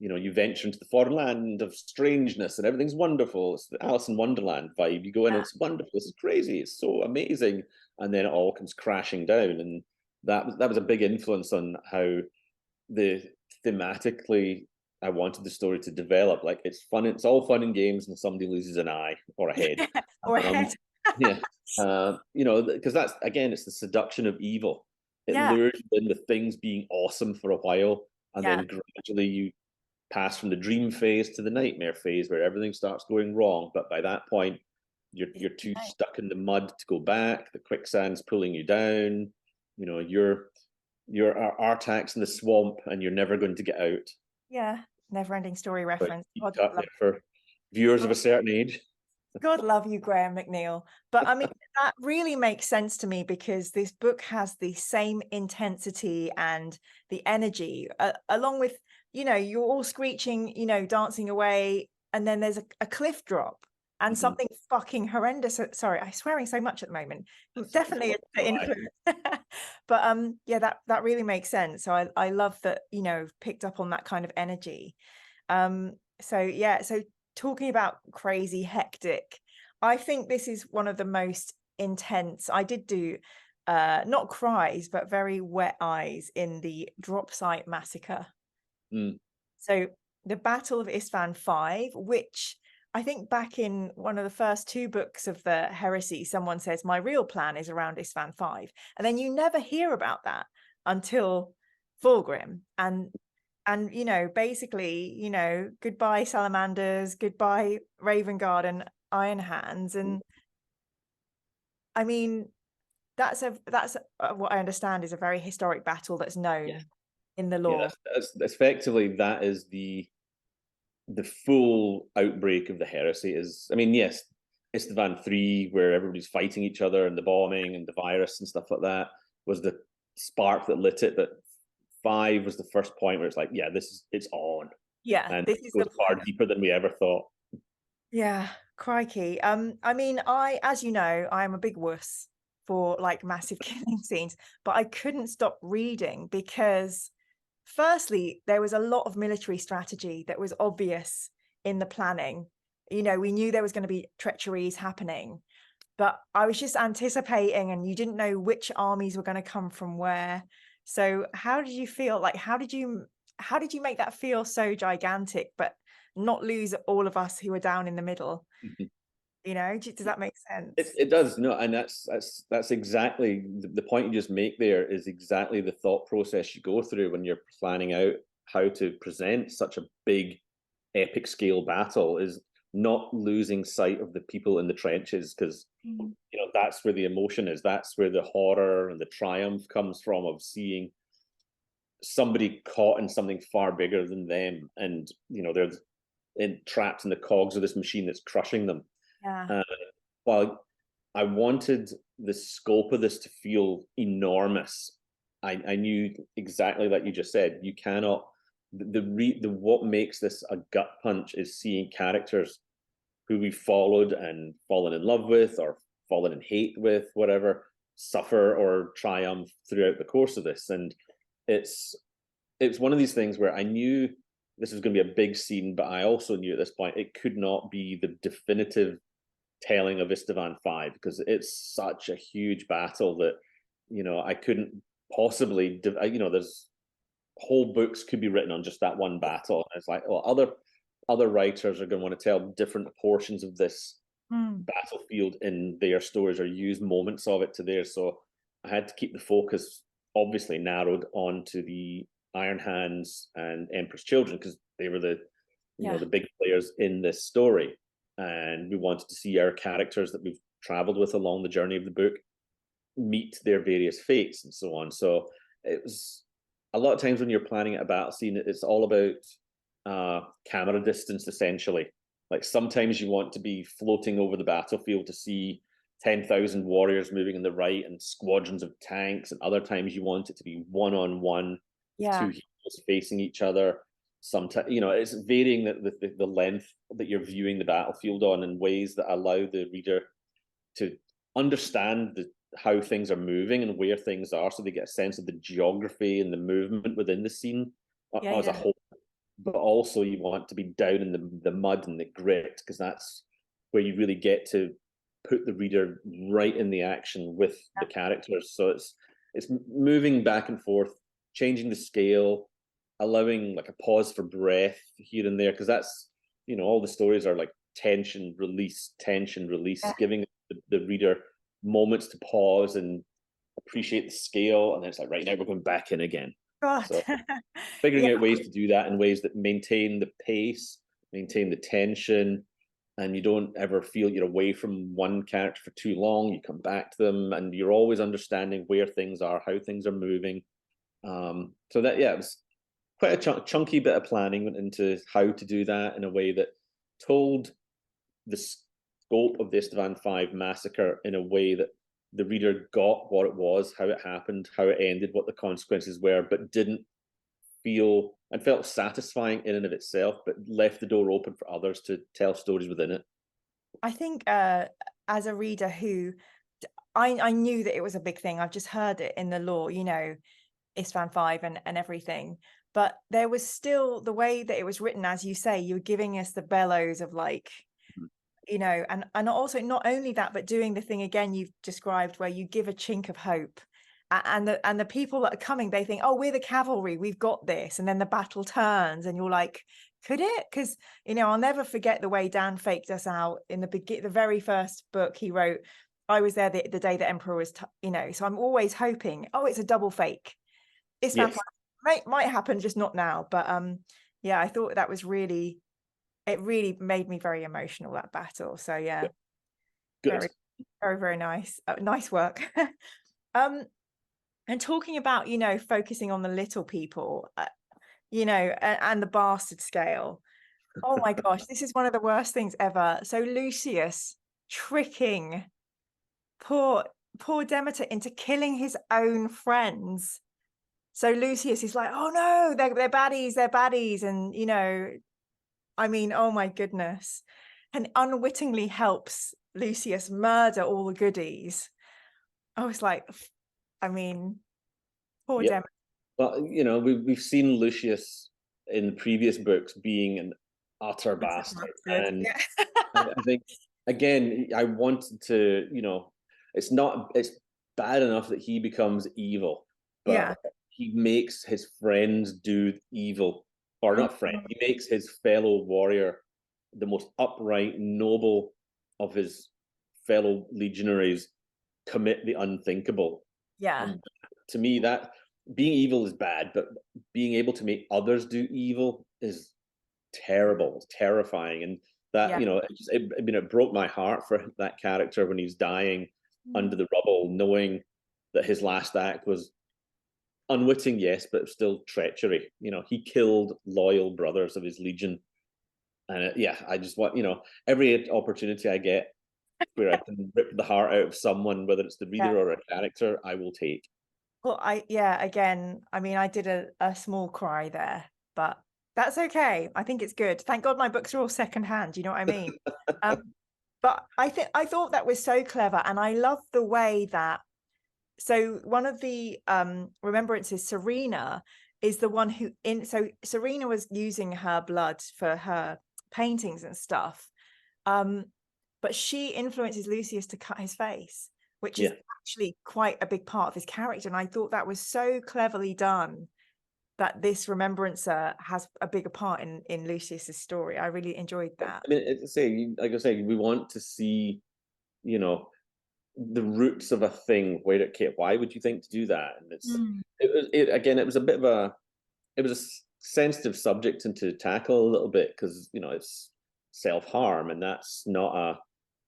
[SPEAKER 2] you venture into the foreign land of strangeness and everything's wonderful. It's the Alice in Wonderland vibe. You go in, it's wonderful, this is crazy, it's so amazing, and then it all comes crashing down. And that was a big influence on how thematically I wanted the story to develop. Like, it's fun, it's all fun and games, and somebody loses an eye or a head.
[SPEAKER 1] Or a head.
[SPEAKER 2] Yeah. Because that's, again, it's the seduction of evil. It lures you in with things being awesome for a while, and then gradually you pass from the dream phase to the nightmare phase, where everything starts going wrong. But by that point, you're too stuck in the mud to go back. The quicksand's pulling you down. You're Artax in the swamp, and you're never going to get out.
[SPEAKER 1] Yeah, never-ending story reference.
[SPEAKER 2] For viewers of a certain age.
[SPEAKER 1] God love you, Graham McNeill. But I mean, that really makes sense to me, because this book has the same intensity and the energy, along with, you're all screeching, dancing away, and then there's a cliff drop and something fucking horrendous. Sorry, I'm swearing so much at the moment. Definitely an influence. But that really makes sense. So I love that, picked up on that kind of energy. So talking about crazy hectic, I think this is one of the most intense. I did do not cries, but very wet eyes in the Dropsite Massacre. So the Battle of Istvaan 5, which I think back in one of the first 2 books of the Heresy, someone says my real plan is around Istvaan 5, and then you never hear about that until Fulgrim. And basically, goodbye Salamanders, goodbye Raven Guard and Iron Hands. And I mean, that's what I understand is a very historic battle that's known in the lore.
[SPEAKER 2] That's effectively, that is the full outbreak of the heresy. Is, I mean, yes, Istvaan 3, where everybody's fighting each other and the bombing and the virus and stuff like that, was the spark that lit it. But 5 was the first point where it's like, it's on.
[SPEAKER 1] Yeah,
[SPEAKER 2] and
[SPEAKER 1] this
[SPEAKER 2] it goes far deeper than we ever thought.
[SPEAKER 1] Yeah, crikey. I mean, as you know, I am a big wuss for like massive killing scenes, but I couldn't stop reading because, firstly, there was a lot of military strategy that was obvious in the planning. We knew there was going to be treacheries happening, but I was just anticipating, and you didn't know which armies were going to come from where. So how did you feel? Like, how did you make that feel so gigantic, but not lose all of us who are down in the middle? Does that make sense?
[SPEAKER 2] It does. No, and that's exactly the point you just make there, is exactly the thought process you go through when you're planning out how to present such a big epic scale battle, is not losing sight of the people in the trenches, because that's where the emotion is. That's where the horror and the triumph comes from, of seeing somebody caught in something far bigger than them, and they're trapped in the cogs of this machine that's crushing them. While I wanted the scope of this to feel enormous, I knew exactly like you just said, you cannot. What makes this a gut punch is seeing characters who we followed and fallen in love with, or fallen in hate with, whatever, suffer or triumph throughout the course of this. And it's one of these things where I knew this was going to be a big scene, but I also knew at this point it could not be the definitive telling of Istvaan 5, because it's such a huge battle that I couldn't possibly there's whole books could be written on just that one battle. And it's like, well, other writers are going to want to tell different portions of this battlefield in their stories, or use moments of it to theirs. So I had to keep the focus obviously narrowed onto the Iron Hands and Emperor's Children, because they were the the big players in this story, and we wanted to see our characters that we've traveled with along the journey of the book meet their various fates and so on. So it was, a lot of times when you're planning a battle scene, it's all about camera distance, essentially. Like, sometimes you want to be floating over the battlefield to see 10,000 warriors moving in the right and squadrons of tanks, and other times you want it to be one-on-one, two heroes facing each other. Sometimes it's varying the length that you're viewing the battlefield on, in ways that allow the reader to understand how things are moving and where things are, so they get a sense of the geography and the movement within the scene as a whole. but also you want to be down in the mud and the grit, because that's where you really get to put the reader right in the action with the characters. So it's moving back and forth, changing the scale, allowing like a pause for breath here and there, because that's, you know, all the stories are like tension release, giving the reader moments to pause and appreciate the scale, and then it's like, right, now we're going back in again.
[SPEAKER 1] God.
[SPEAKER 2] So figuring out ways to do that in ways that maintain the pace, maintain the tension, and you don't ever feel you're away from one character for too long. You come back to them, and you're always understanding where things are, how things are moving. So that, yeah, it was quite a chunky bit of planning went into how to do that in a way that told the scope of the Istvaan 5 massacre in a way that the reader got what it was, how it happened, how it ended, what the consequences were, but didn't feel and felt satisfying in and of itself, but left the door open for others to tell stories within it.
[SPEAKER 1] I think as a reader who I knew that it was a big thing. I've just heard it in the lore, you know, Istvaan 5 and everything. But there was still the way that it was written, as you say, you were giving us the bellows of like, you know, and also not only that, but doing the thing again you've described where you give a chink of hope. And the people that are coming, they think, oh, we're the cavalry, we've got this. And then the battle turns and you're like, could it? Because, you know, I'll never forget the way Dan faked us out in the very first book he wrote. I was there the day the Emperor was, you know, so I'm always hoping, oh, it's a double fake. It's yes. Might happen, just not now. But yeah, I thought that was really, it really made me very emotional, that battle. So yeah,
[SPEAKER 2] good.
[SPEAKER 1] Very, very, very nice. Nice work. And talking about, you know, focusing on the little people, you know, and the bastard scale. Oh my gosh, this is one of the worst things ever. So Lucius tricking poor Demeter into killing his own friends. So Lucius is like, oh no, they're baddies. And, you know, I mean, oh my goodness. And unwittingly helps Lucius murder all the goodies. I was like, I mean, poor Demeter.
[SPEAKER 2] Well, you know, we've seen Lucius in the previous books being an utter bastard. And yeah. I think, again, I wanted to, you know, it's bad enough that he becomes evil, but yeah. He makes his friends do evil, or not friend, he makes his fellow warrior the most upright, noble of his fellow legionaries commit the unthinkable.
[SPEAKER 1] Yeah.
[SPEAKER 2] And to me, that being evil is bad, but being able to make others do evil is terrible, it's terrifying. And that, yeah. You know, it broke my heart for that character when he's dying under the rubble, knowing that his last act was unwitting, yes, but still treachery. You know, he killed loyal brothers of his legion. And yeah, I just want, you know, every opportunity I get where I can rip the heart out of someone, whether it's the reader or a character, I will take.
[SPEAKER 1] Well, again, I mean, I did a small cry there, but that's okay. I think it's good. Thank God my books are all secondhand. You know what I mean? But I thought that was so clever, and I love the way that. So one of the remembrances, Serena, is the one who so Serena was using her blood for her paintings and stuff, but she influences Lucius to cut his face, which is actually quite a big part of his character. And I thought that was so cleverly done, that this remembrancer has a bigger part in Lucius's story. I really enjoyed that.
[SPEAKER 2] I mean, like I say, we want to see, you know, the roots of a thing, where it came. Why would you think to do that? And it was a bit of it was a sensitive subject and to tackle a little bit, because, you know, it's self-harm, and that's not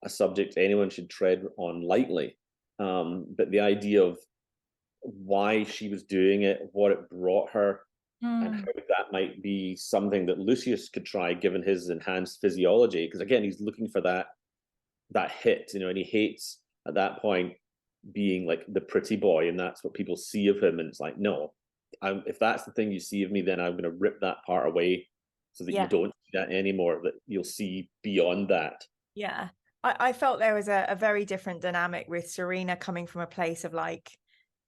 [SPEAKER 2] a subject anyone should tread on lightly. But the idea of why she was doing it, what it brought her, and how that might be something that Lucius could try given his enhanced physiology, because again, he's looking for that hit, you know, and he hates at that point being like the pretty boy, and that's what people see of him. And it's like, no, if that's the thing you see of me, then I'm going to rip that part away so that you don't see that anymore, that you'll see beyond that.
[SPEAKER 1] Yeah, I felt there was a very different dynamic with Serena coming from a place of, like,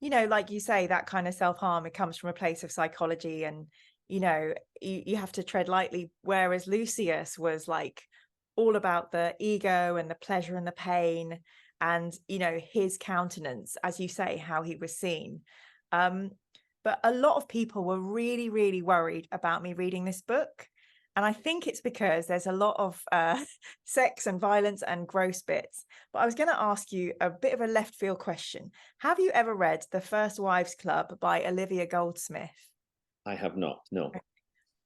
[SPEAKER 1] you know, like you say, that kind of self-harm. It comes from a place of psychology and, you know, you have to tread lightly, whereas Lucius was like all about the ego and the pleasure and the pain, and, you know, his countenance, as you say, how he was seen. But a lot of people were really, really worried about me reading this book. And I think it's because there's a lot of sex and violence and gross bits. But I was going to ask you a bit of a left field question. Have you ever read The First Wives Club by Olivia Goldsmith?
[SPEAKER 2] I have not, no.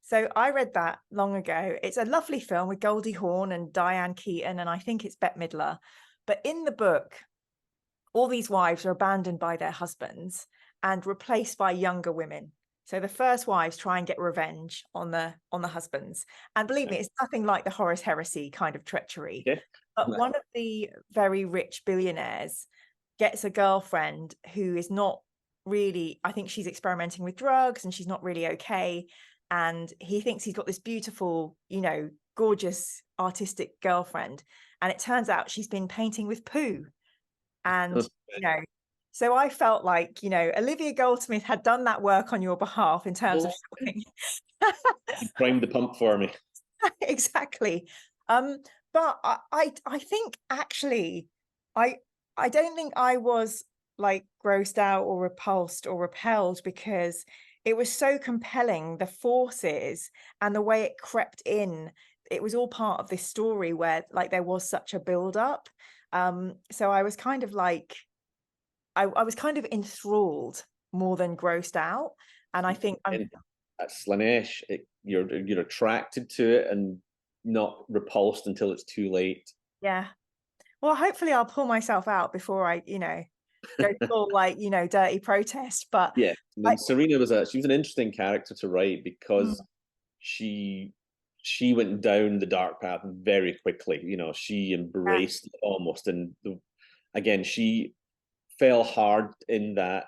[SPEAKER 1] So I read that long ago. It's a lovely film with Goldie Hawn and Diane Keaton, and I think it's Bette Midler. But in the book, all these wives are abandoned by their husbands and replaced by younger women. So the first wives try and get revenge on the husbands. And believe me, it's nothing like the Horus Heresy kind of treachery.
[SPEAKER 2] Okay.
[SPEAKER 1] But one of the very rich billionaires gets a girlfriend who is not really, I think she's experimenting with drugs and she's not really okay. And he thinks he's got this beautiful, you know, gorgeous artistic girlfriend. And it turns out she's been painting with poo. And, you know, so I felt like, you know, Olivia Goldsmith had done that work on your behalf in terms of showing.
[SPEAKER 2] Primed the pump for me.
[SPEAKER 1] Exactly. But I think actually, I don't think I was like grossed out or repulsed or repelled, because it was so compelling, the forces and the way it crept in. It was all part of this story where like there was such a build up. So I was kind of like, I was kind of enthralled more than grossed out. And I think
[SPEAKER 2] at Slaanesh, you're attracted to it and not repulsed until it's too late.
[SPEAKER 1] Yeah. Well, hopefully I'll pull myself out before I, you know, go full like, you know, dirty protest. But
[SPEAKER 2] yeah, I mean, Serena was an interesting character to write because she went down the dark path very quickly. You know, she embraced it almost, and again, she fell hard in that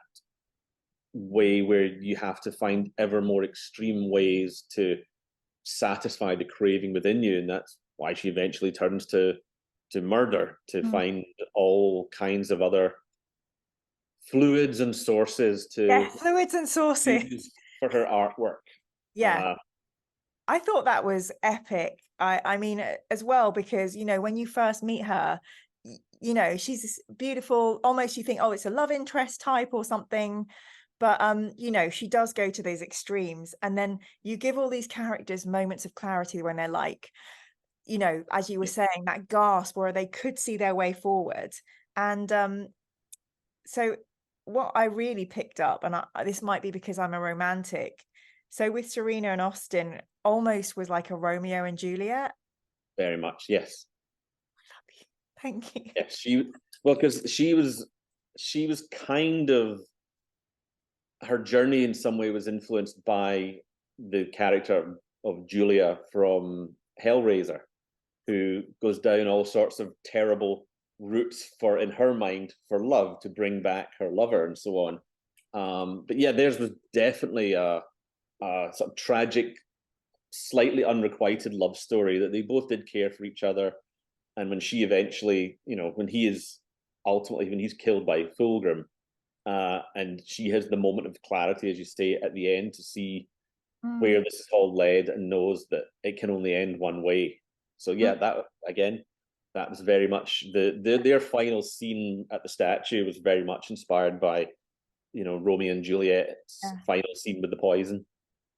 [SPEAKER 2] way where you have to find ever more extreme ways to satisfy the craving within you, and that's why she eventually turns to murder, to find all kinds of other fluids and sources to
[SPEAKER 1] fluids and sources
[SPEAKER 2] use for her artwork.
[SPEAKER 1] I thought that was epic. I mean, as well, because, you know, when you first meet her, you know, she's this beautiful, almost you think, oh, it's a love interest type or something. But, you know, she does go to those extremes. And then you give all these characters moments of clarity when they're like, you know, as you were saying, that gasp where they could see their way forward. And so what I really picked up, and this might be because I'm a romantic, so with Serena and Ostian, almost was like a Romeo and Juliet.
[SPEAKER 2] Very much, yes.
[SPEAKER 1] Thank you.
[SPEAKER 2] Yeah, because she was kind of, her journey in some way was influenced by the character of Julia from Hellraiser, who goes down all sorts of terrible routes for, in her mind, for love, to bring back her lover and so on. But yeah, theirs was definitely a sort of tragic, slightly unrequited love story, that they both did care for each other. And when she eventually, you know, when he's killed by Fulgrim, and she has the moment of clarity, as you say, at the end, to see where this is all led, and knows that it can only end one way. So yeah, that was very much their final scene at the statue was very much inspired by, you know, Romeo and Juliet's final scene with the poison.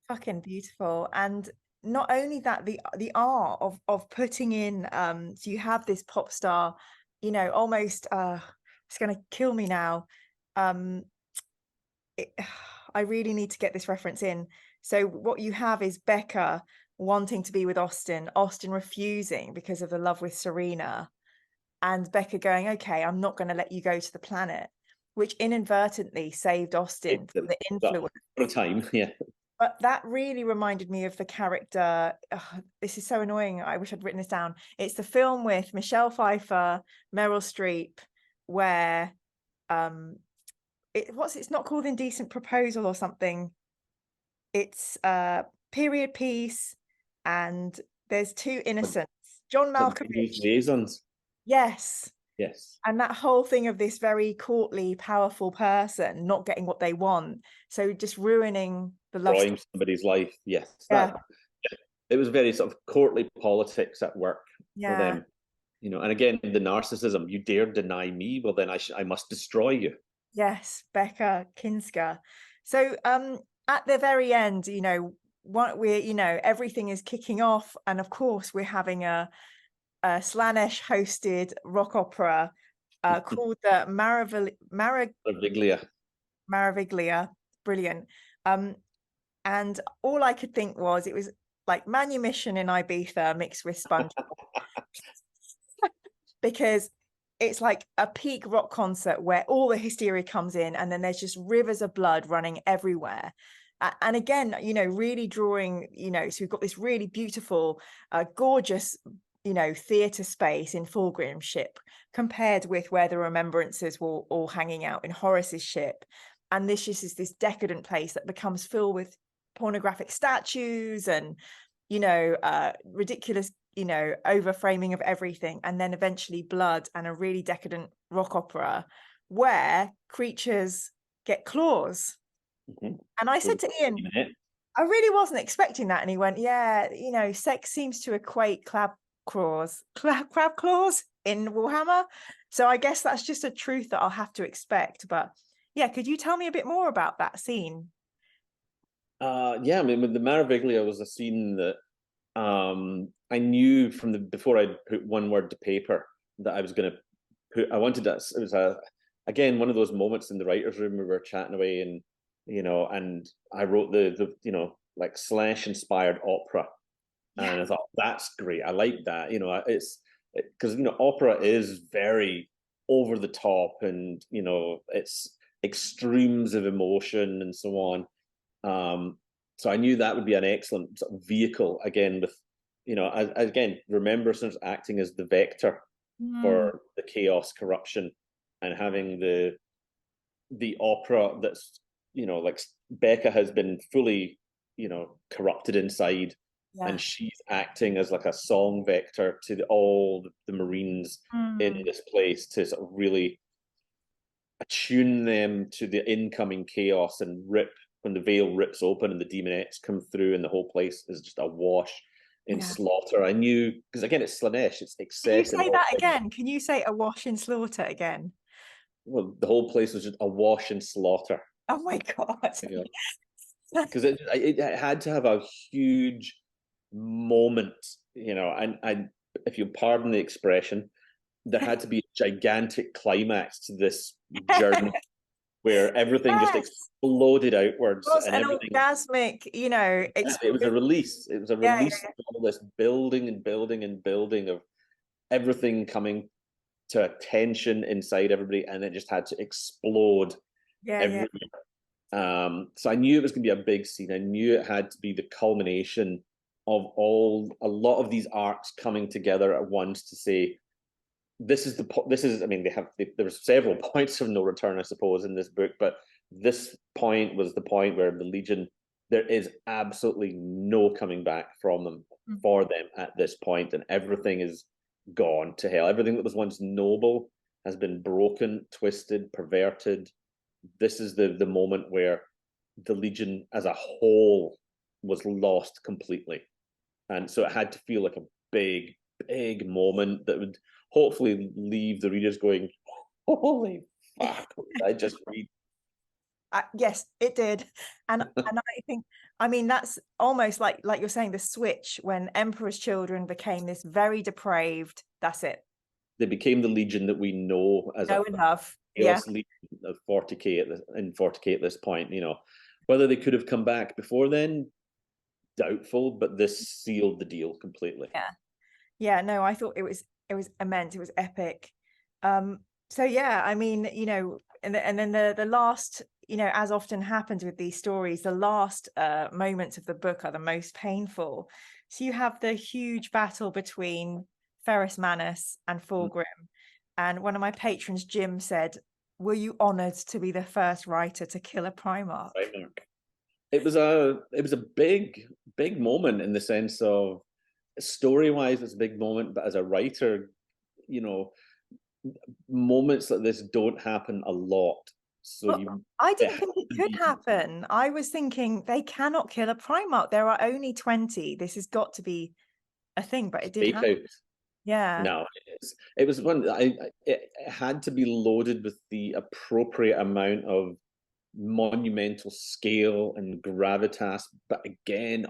[SPEAKER 1] Fucking beautiful. And not only that, the art of putting in, so you have this pop star, you know, almost it's gonna kill me now. I really need to get this reference in. So what you have is Becca wanting to be with Ostian refusing because of the love with Serena, and Becca going, okay, I'm not going to let you go to the planet, which inadvertently saved Ostian from the influence.
[SPEAKER 2] For a time, yeah.
[SPEAKER 1] But that really reminded me of the character. This is so annoying. I wish I'd written this down. It's the film with Michelle Pfeiffer, Meryl Streep, where it's not called Indecent Proposal or something. It's period piece, and there's two innocents. John Malkovich.
[SPEAKER 2] Liaisons.
[SPEAKER 1] Yes.
[SPEAKER 2] Yes.
[SPEAKER 1] And that whole thing of this very courtly, powerful person not getting what they want, so just ruining the love
[SPEAKER 2] Destroying somebody's life. Yes.
[SPEAKER 1] Yeah.
[SPEAKER 2] It was very sort of courtly politics at work for
[SPEAKER 1] Yeah.
[SPEAKER 2] them. You know, and again, the narcissism, you dare deny me, well then I must destroy you.
[SPEAKER 1] Yes, Becca Kinska. So at the very end, you know, what we're, you know, everything is kicking off, and of course we're having a Slaanesh hosted rock opera called the
[SPEAKER 2] Maraviglia.
[SPEAKER 1] Maraviglia. Brilliant. And all I could think was it was like Manumission in Ibiza mixed with SpongeBob. Because it's like a peak rock concert where all the hysteria comes in, and then there's just rivers of blood running everywhere. And again, you know, really drawing, you know, so we've got this really beautiful, gorgeous, you know, theatre space in Fulgrim ship compared with where the Rememberancers were all hanging out in Horus's ship. And this just is this decadent place that becomes filled with pornographic statues and, you know, ridiculous, you know, overframing of everything, and then eventually blood and a really decadent rock opera where creatures get claws.
[SPEAKER 2] Mm-hmm.
[SPEAKER 1] And I said to Ian, I really wasn't expecting that. And he went, yeah, you know, sex seems to equate crab claws in Warhammer. So I guess that's just a truth that I'll have to expect. But yeah, could you tell me a bit more about that scene?
[SPEAKER 2] Yeah, I mean, with the Maraviglia was a scene that I knew from before I'd put one word to paper that I was going to put. I wanted that. It was again one of those moments in the writers' room where we were chatting away, and you know, and I wrote the you know, like Slaanesh inspired opera, and I thought that's great. I like that. You know, it's because you know, opera is very over the top, and you know, it's extremes of emotion and so on. So I knew that would be an excellent sort of vehicle again with, you know, again, Rememberancers acting as the vector for the chaos, corruption, and having the opera that's, you know, like Becca has been fully, you know, corrupted inside, and she's acting as like a song vector to all the Marines in this place to sort of really attune them to the incoming chaos and rip when the veil rips open and the demonettes come through and the whole place is just awash in slaughter. I knew, because again, it's Slaanesh, it's excess.
[SPEAKER 1] Can you say that again? Can you say awash in slaughter again?
[SPEAKER 2] Well, the whole place was just awash in slaughter.
[SPEAKER 1] Oh my God.
[SPEAKER 2] Because it had to have a huge moment, you know, and if you pardon the expression, there had to be a gigantic climax to this journey where everything just exploded outwards.
[SPEAKER 1] And everything, orgasmic, you know.
[SPEAKER 2] It was a release. It was a release of all this building and building and building of everything coming to a tension inside everybody, and it just had to explode everywhere. So I knew it was going to be a big scene. I knew it had to be the culmination of a lot of these arcs coming together at once to say, this is I mean, there were several points of no return, I suppose, in this book, but this point was the point where the Legion, there is absolutely no coming back from them for them at this point, and everything is gone to hell. Everything that was once noble has been broken, twisted, perverted. This is the moment where the Legion as a whole was lost completely, and so it had to feel like a big moment that would hopefully leave the readers going, holy fuck, what did I just read?
[SPEAKER 1] Yes, it did. And I think, I mean, that's almost like you're saying, the switch when Emperor's Children became this very depraved, that's it.
[SPEAKER 2] They became the Legion that we know as a Chaos Legion of 40k in 40k at this point. You know, whether they could have come back before then, doubtful, but this sealed the deal completely.
[SPEAKER 1] Yeah, no, I thought it was immense. It was epic. So yeah, I mean, you know, and then the last, you know, as often happens with these stories, the last moments of the book are the most painful. So you have the huge battle between Ferrus Manus and Fulgrim, and one of my patrons, Jim, said, "Were you honoured to be the first writer to kill a Primarch?"
[SPEAKER 2] It was a big moment in the sense of, story-wise, it's a big moment, but as a writer, you know, moments like this don't happen a lot. So
[SPEAKER 1] well, I didn't think it could happen. I was thinking they cannot kill a Primarch. There are only 20. This has got to be a thing, but it did
[SPEAKER 2] fake
[SPEAKER 1] happen.
[SPEAKER 2] out.
[SPEAKER 1] Yeah.
[SPEAKER 2] No, it was one. It had to be loaded with the appropriate amount of monumental scale and gravitas, but again,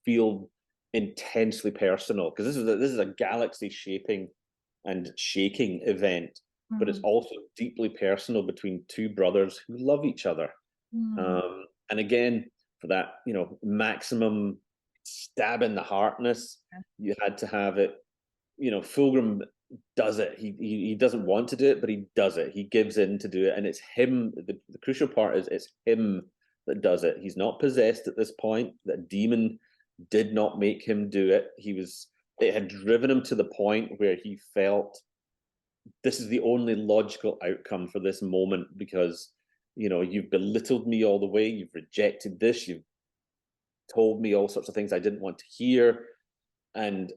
[SPEAKER 2] feel intensely personal, because this is a galaxy shaping and shaking event, but it's also deeply personal between two brothers who love each other. And again, for that, maximum stab in the heartness, you had to have it. Fulgrim does it. He doesn't want to do it, but he does it. He gives in to do it, and it's him. The crucial part is it's him that does it. He's not possessed at this point. That demon did not make him do it. It had driven him to the point where he felt this is the only logical outcome for this moment, because you've belittled me all the way, you've rejected this, you've told me all sorts of things I didn't want to hear. And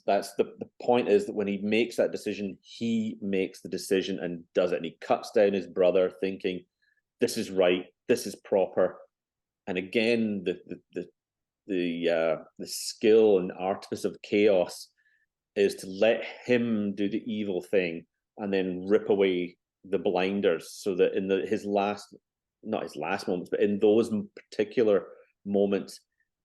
[SPEAKER 2] that's the point, is that when he makes that decision, he makes the decision and does it, and he cuts down his brother thinking this is right, this is proper. And again, the skill and artifice of chaos is to let him do the evil thing and then rip away the blinders, so that in not his last moments, but in those particular moments,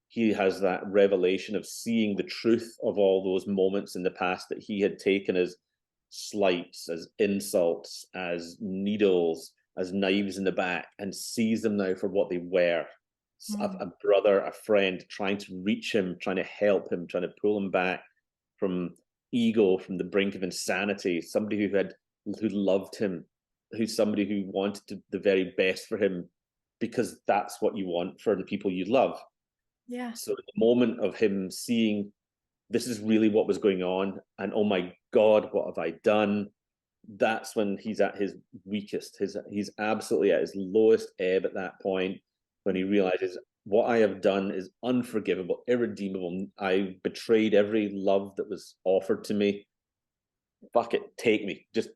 [SPEAKER 2] he has that revelation of seeing the truth of all those moments in the past that he had taken as slights, as insults, as needles, as knives in the back, and sees them now for what they were. A brother, a friend, trying to reach him, trying to help him, trying to pull him back from ego, from the brink of insanity. Somebody who loved him, who's somebody who wanted the very best for him, because that's what you want for the people you love.
[SPEAKER 1] Yeah.
[SPEAKER 2] So at the moment of him seeing this is really what was going on, and oh my God, what have I done? That's when he's at his weakest. He's absolutely at his lowest ebb at that point, when he realizes what I have done is unforgivable, irredeemable. I betrayed every love that was offered to me. Fuck it, take me. Just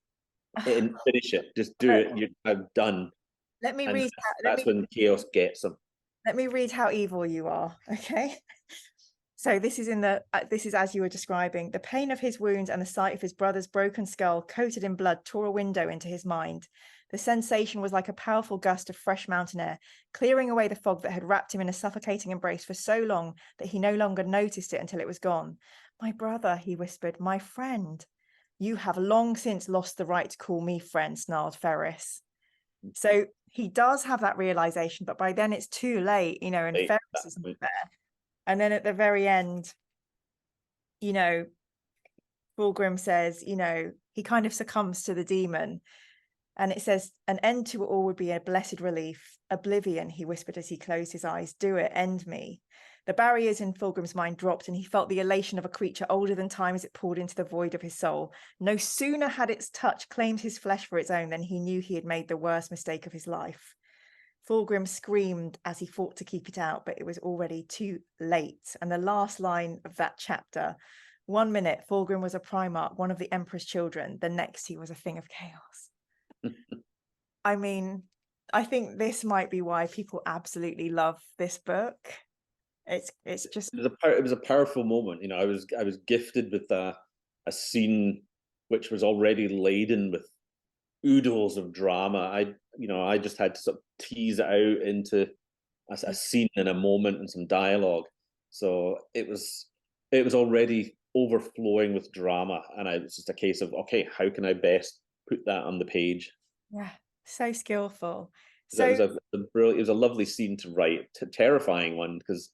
[SPEAKER 2] finish it. Just do it. I'm done.
[SPEAKER 1] Let me
[SPEAKER 2] And
[SPEAKER 1] read.
[SPEAKER 2] that's when chaos gets him.
[SPEAKER 1] Let me read how evil you are. Okay. So this is this is as you were describing. The pain of his wounds and the sight of his brother's broken skull coated in blood tore a window into his mind. The sensation was like a powerful gust of fresh mountain air, clearing away the fog that had wrapped him in a suffocating embrace for so long that he no longer noticed it until it was gone. My brother, he whispered, my friend. You have long since lost the right to call me friend, snarled Ferris. So he does have that realization, but by then it's too late, and Ferris isn't there. And then at the very end, Fulgrim says, he kind of succumbs to the demon. And it says, an end to it all would be a blessed relief. Oblivion, he whispered as he closed his eyes. Do it, end me. The barriers in Fulgrim's mind dropped, and he felt the elation of a creature older than time as it poured into the void of his soul. No sooner had its touch claimed his flesh for its own than he knew he had made the worst mistake of his life. Fulgrim screamed as he fought to keep it out, but it was already too late. And the last line of that chapter, 1 minute, Fulgrim was a Primarch, one of the Emperor's children. The next, he was a thing of chaos. I mean, I think this might be why people absolutely love this book. It's just
[SPEAKER 2] it was a powerful moment. I was gifted with a scene which was already laden with oodles of drama. I just had to sort of tease it out into a scene and a moment and some dialogue. So it was already overflowing with drama, and it's just a case of, okay, how can I best put that on the page?
[SPEAKER 1] Yeah, so skillful.
[SPEAKER 2] So it was a lovely scene to write, a terrifying one, because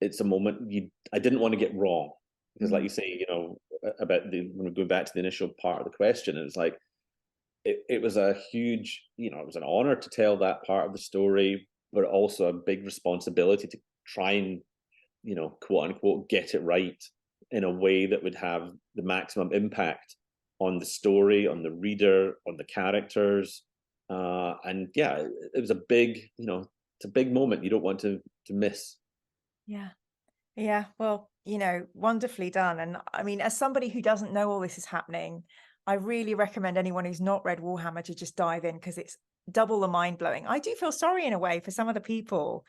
[SPEAKER 2] it's a moment I didn't want to get wrong, because like you say, about when we go back to the initial part of the question, it's like it was a huge, it was an honor to tell that part of the story, but also a big responsibility to try and, quote unquote, get it right in a way that would have the maximum impact on the story, on the reader, on the characters. And yeah, it was a big, it's a big moment you don't want to miss.
[SPEAKER 1] Yeah, well, wonderfully done. And I mean, as somebody who doesn't know all this is happening, I really recommend anyone who's not read Warhammer to just dive in, because it's double the mind-blowing. I do feel sorry in a way for some of the people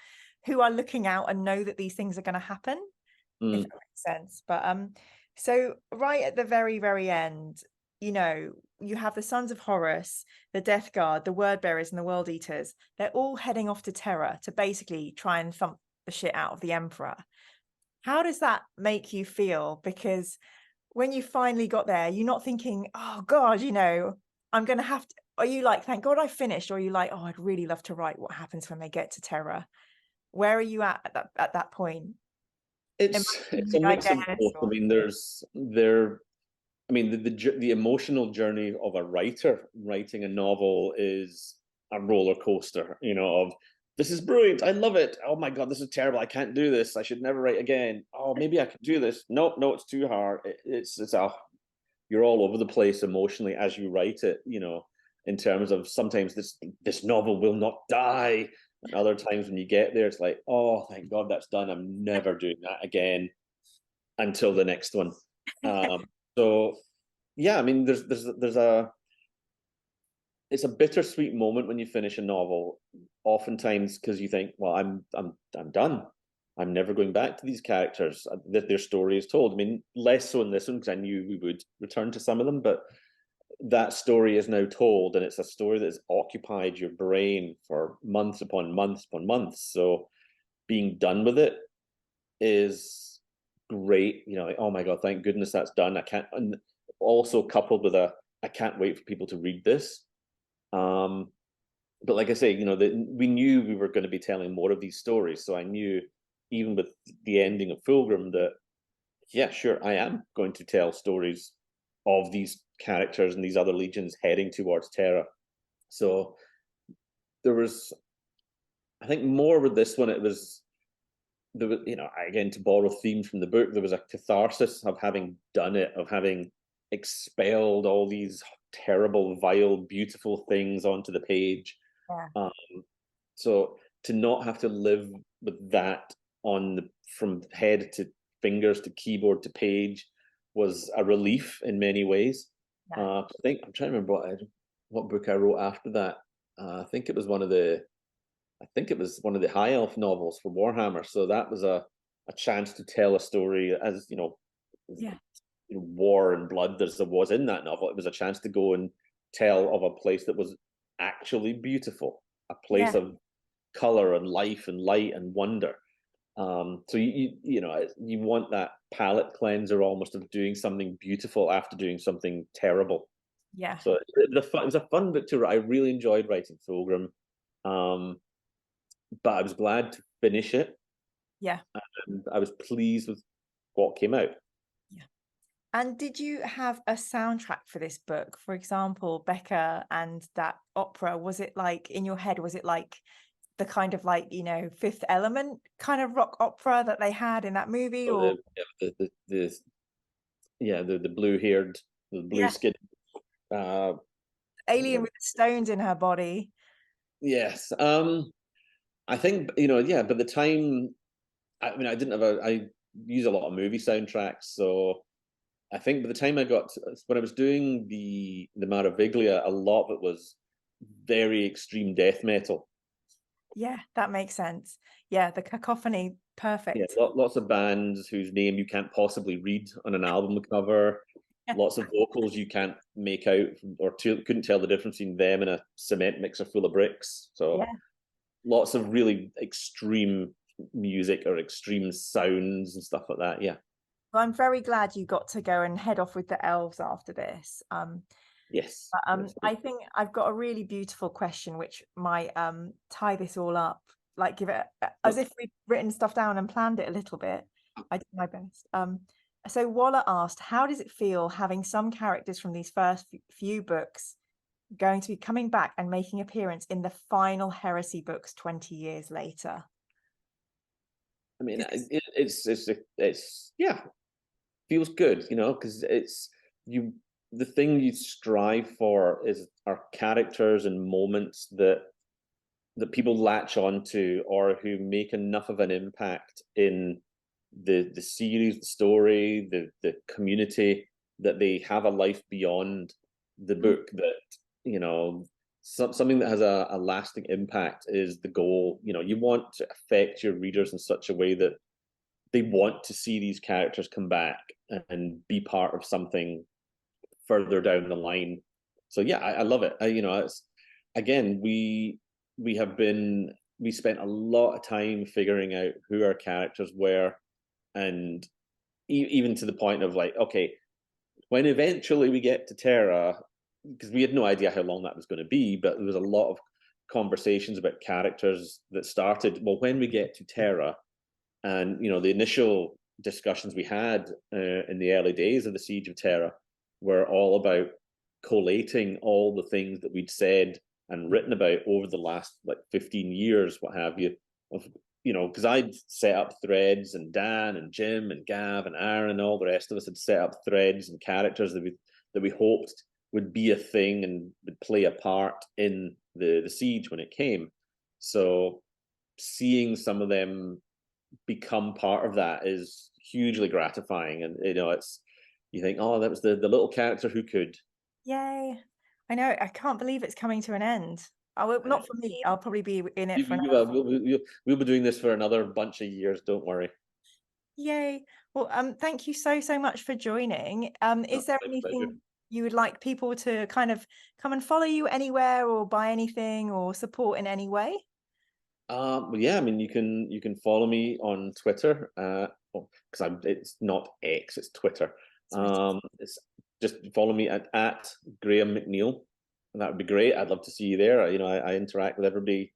[SPEAKER 1] who are looking out and know that these things are going to happen, if that makes sense. But so right at the very, very end, you know, you have the Sons of Horus, the Death Guard, the Word Bearers, and the World Eaters. They're all heading off to Terra to basically try and thump the shit out of the Emperor. How does that make you feel? Because when you finally got there, you're not thinking, oh God, you know, I'm going to have to, are you like, thank God I finished? Or are you like, oh, I'd really love to write what happens when they get to Terra? Where are you at that point?
[SPEAKER 2] It's a mix of both. I mean, the emotional journey of a writer writing a novel is a roller coaster, you know, of this is brilliant, I love it, oh my God, this is terrible, I can't do this, I should never write again, oh, maybe I can do this, no, it's too hard. You're all over the place emotionally as you write it, you know, in terms of sometimes this novel will not die, and other times when you get there, it's like, oh, thank God that's done, I'm never doing that again until the next one. So yeah, I mean, it's a bittersweet moment when you finish a novel, oftentimes because you think, well, I'm done. I'm never going back to these characters. Their story is told. I mean, less so in this one because I knew we would return to some of them, but that story is now told, and it's a story that's occupied your brain for months upon months upon months. So being done with it is great. You know, like, oh my God, thank goodness that's done. I can't, and also coupled with I can't wait for people to read this. But like I say, you know, we knew we were going to be telling more of these stories. So I knew, even with the ending of Fulgrim, that, yeah, sure, I am going to tell stories of these characters and these other legions heading towards Terra. So there was, I think, more with this one, there was, you know, again, to borrow themes from the book, there was a catharsis of having done it, of having expelled all these terrible, vile, beautiful things onto the page.
[SPEAKER 1] Yeah.
[SPEAKER 2] So to not have to live with that from head to fingers to keyboard to page was a relief in many ways. Yeah. I think I'm trying to remember what book I wrote after that. I think it was one of the High Elf novels for Warhammer. So that was a chance to tell a story, as you know,
[SPEAKER 1] yeah,
[SPEAKER 2] war and blood as there was in that novel. It was a chance to go and tell of a place that was actually beautiful, a place of color and life and light and wonder. So you know, you want that palate cleanser almost of doing something beautiful after doing something terrible.
[SPEAKER 1] Yeah.
[SPEAKER 2] So it was a fun book to write. I really enjoyed writing Fulgrim, but I was glad to finish it.
[SPEAKER 1] Yeah.
[SPEAKER 2] And I was pleased with what came out.
[SPEAKER 1] Yeah. And did you have a soundtrack for this book? For example, Becca and that opera, was it like in your head, was it like the kind of like, you know, Fifth Element kind of rock opera that they had in that movie? Or
[SPEAKER 2] the blue-haired, the blue-skinned
[SPEAKER 1] alien with stones in her body.
[SPEAKER 2] Yes. I think, you know, yeah, by the time, I mean, I use a lot of movie soundtracks, so I think by the time when I was doing the Maraviglia, a lot of it was very extreme death metal.
[SPEAKER 1] Yeah, that makes sense. Yeah, the cacophony, perfect.
[SPEAKER 2] Yeah, lots of bands whose name you can't possibly read on an album cover. Lots of vocals you can't make out or couldn't tell the difference between them and a cement mixer full of bricks. So lots of really extreme music or extreme sounds and stuff like that. Yeah.
[SPEAKER 1] Well, I'm very glad you got to go and head off with the elves after this.
[SPEAKER 2] Yes.
[SPEAKER 1] I think I've got a really beautiful question which might tie this all up, like give it as if we'd written stuff down and planned it a little bit. I did my best. So Waller asked, how does it feel having some characters from these first few books going to be coming back and making appearance in the final Heresy books 20 years later?
[SPEAKER 2] I mean, it's yeah, feels good, you know, because the thing you strive for are characters and moments that people latch onto, or who make enough of an impact in the series, the story, the community, that they have a life beyond the book that, something that has a lasting impact is the goal. You want to affect your readers in such a way that they want to see these characters come back and be part of something further down the line. So yeah, I love it. It's, again, we spent a lot of time figuring out who our characters were, and even to the point of like, okay, when eventually we get to Terra, because we had no idea how long that was going to be, but there was a lot of conversations about characters that started, well, when we get to Terra, and the initial discussions we had in the early days of the Siege of Terra were all about collating all the things that we'd said and written about over the last 15 years, what have you, because I'd set up threads, and Dan and Jim and Gav and Aaron and all the rest of us had set up threads and characters that we hoped would be a thing and would play a part in the siege when it came. So seeing some of them become part of that is hugely gratifying, and it's, you think, oh, that was the little character who could.
[SPEAKER 1] Yay. I know, I can't believe it's coming to an end. Not for me, I'll probably be in it for
[SPEAKER 2] we'll be doing this for another bunch of years, don't worry.
[SPEAKER 1] Yay. Well, thank you so much for joining. Is there anything you would like people to kind of come and follow you anywhere, or buy anything, or support in any way?
[SPEAKER 2] Well, yeah, I mean, you can follow me on Twitter, because it's not X, it's Twitter. It's just follow me at Graham McNeill, and that would be great. I'd love to see you there. I interact with everybody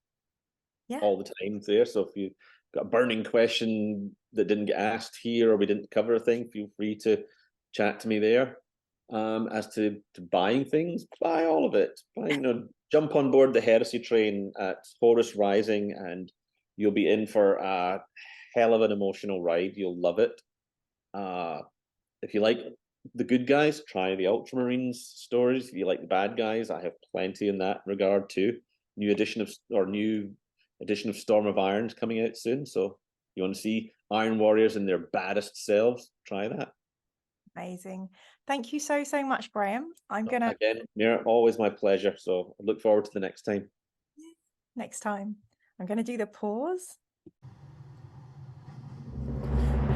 [SPEAKER 2] all the time there. So if you got a burning question that didn't get asked here, or we didn't cover a thing, feel free to chat to me there. As to buying things, buy all of it. Jump on board the Heresy train at Horus Rising, and you'll be in for a hell of an emotional ride. You'll love it. If you like the good guys, try the Ultramarines stories. If you like the bad guys, I have plenty in that regard too. New edition of Storm of Irons coming out soon. So you want to see Iron Warriors in their baddest selves, try that.
[SPEAKER 1] Amazing. Thank you so much, Graham.
[SPEAKER 2] Again, Mira, always my pleasure. So I look forward to the next time.
[SPEAKER 1] Next time. I'm going to do the pause.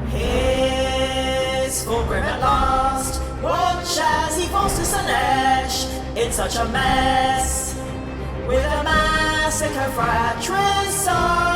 [SPEAKER 3] Here's Fulgrim at last. Watch as he falls to Slaanesh. It's such a mess, with a massacre fratricide.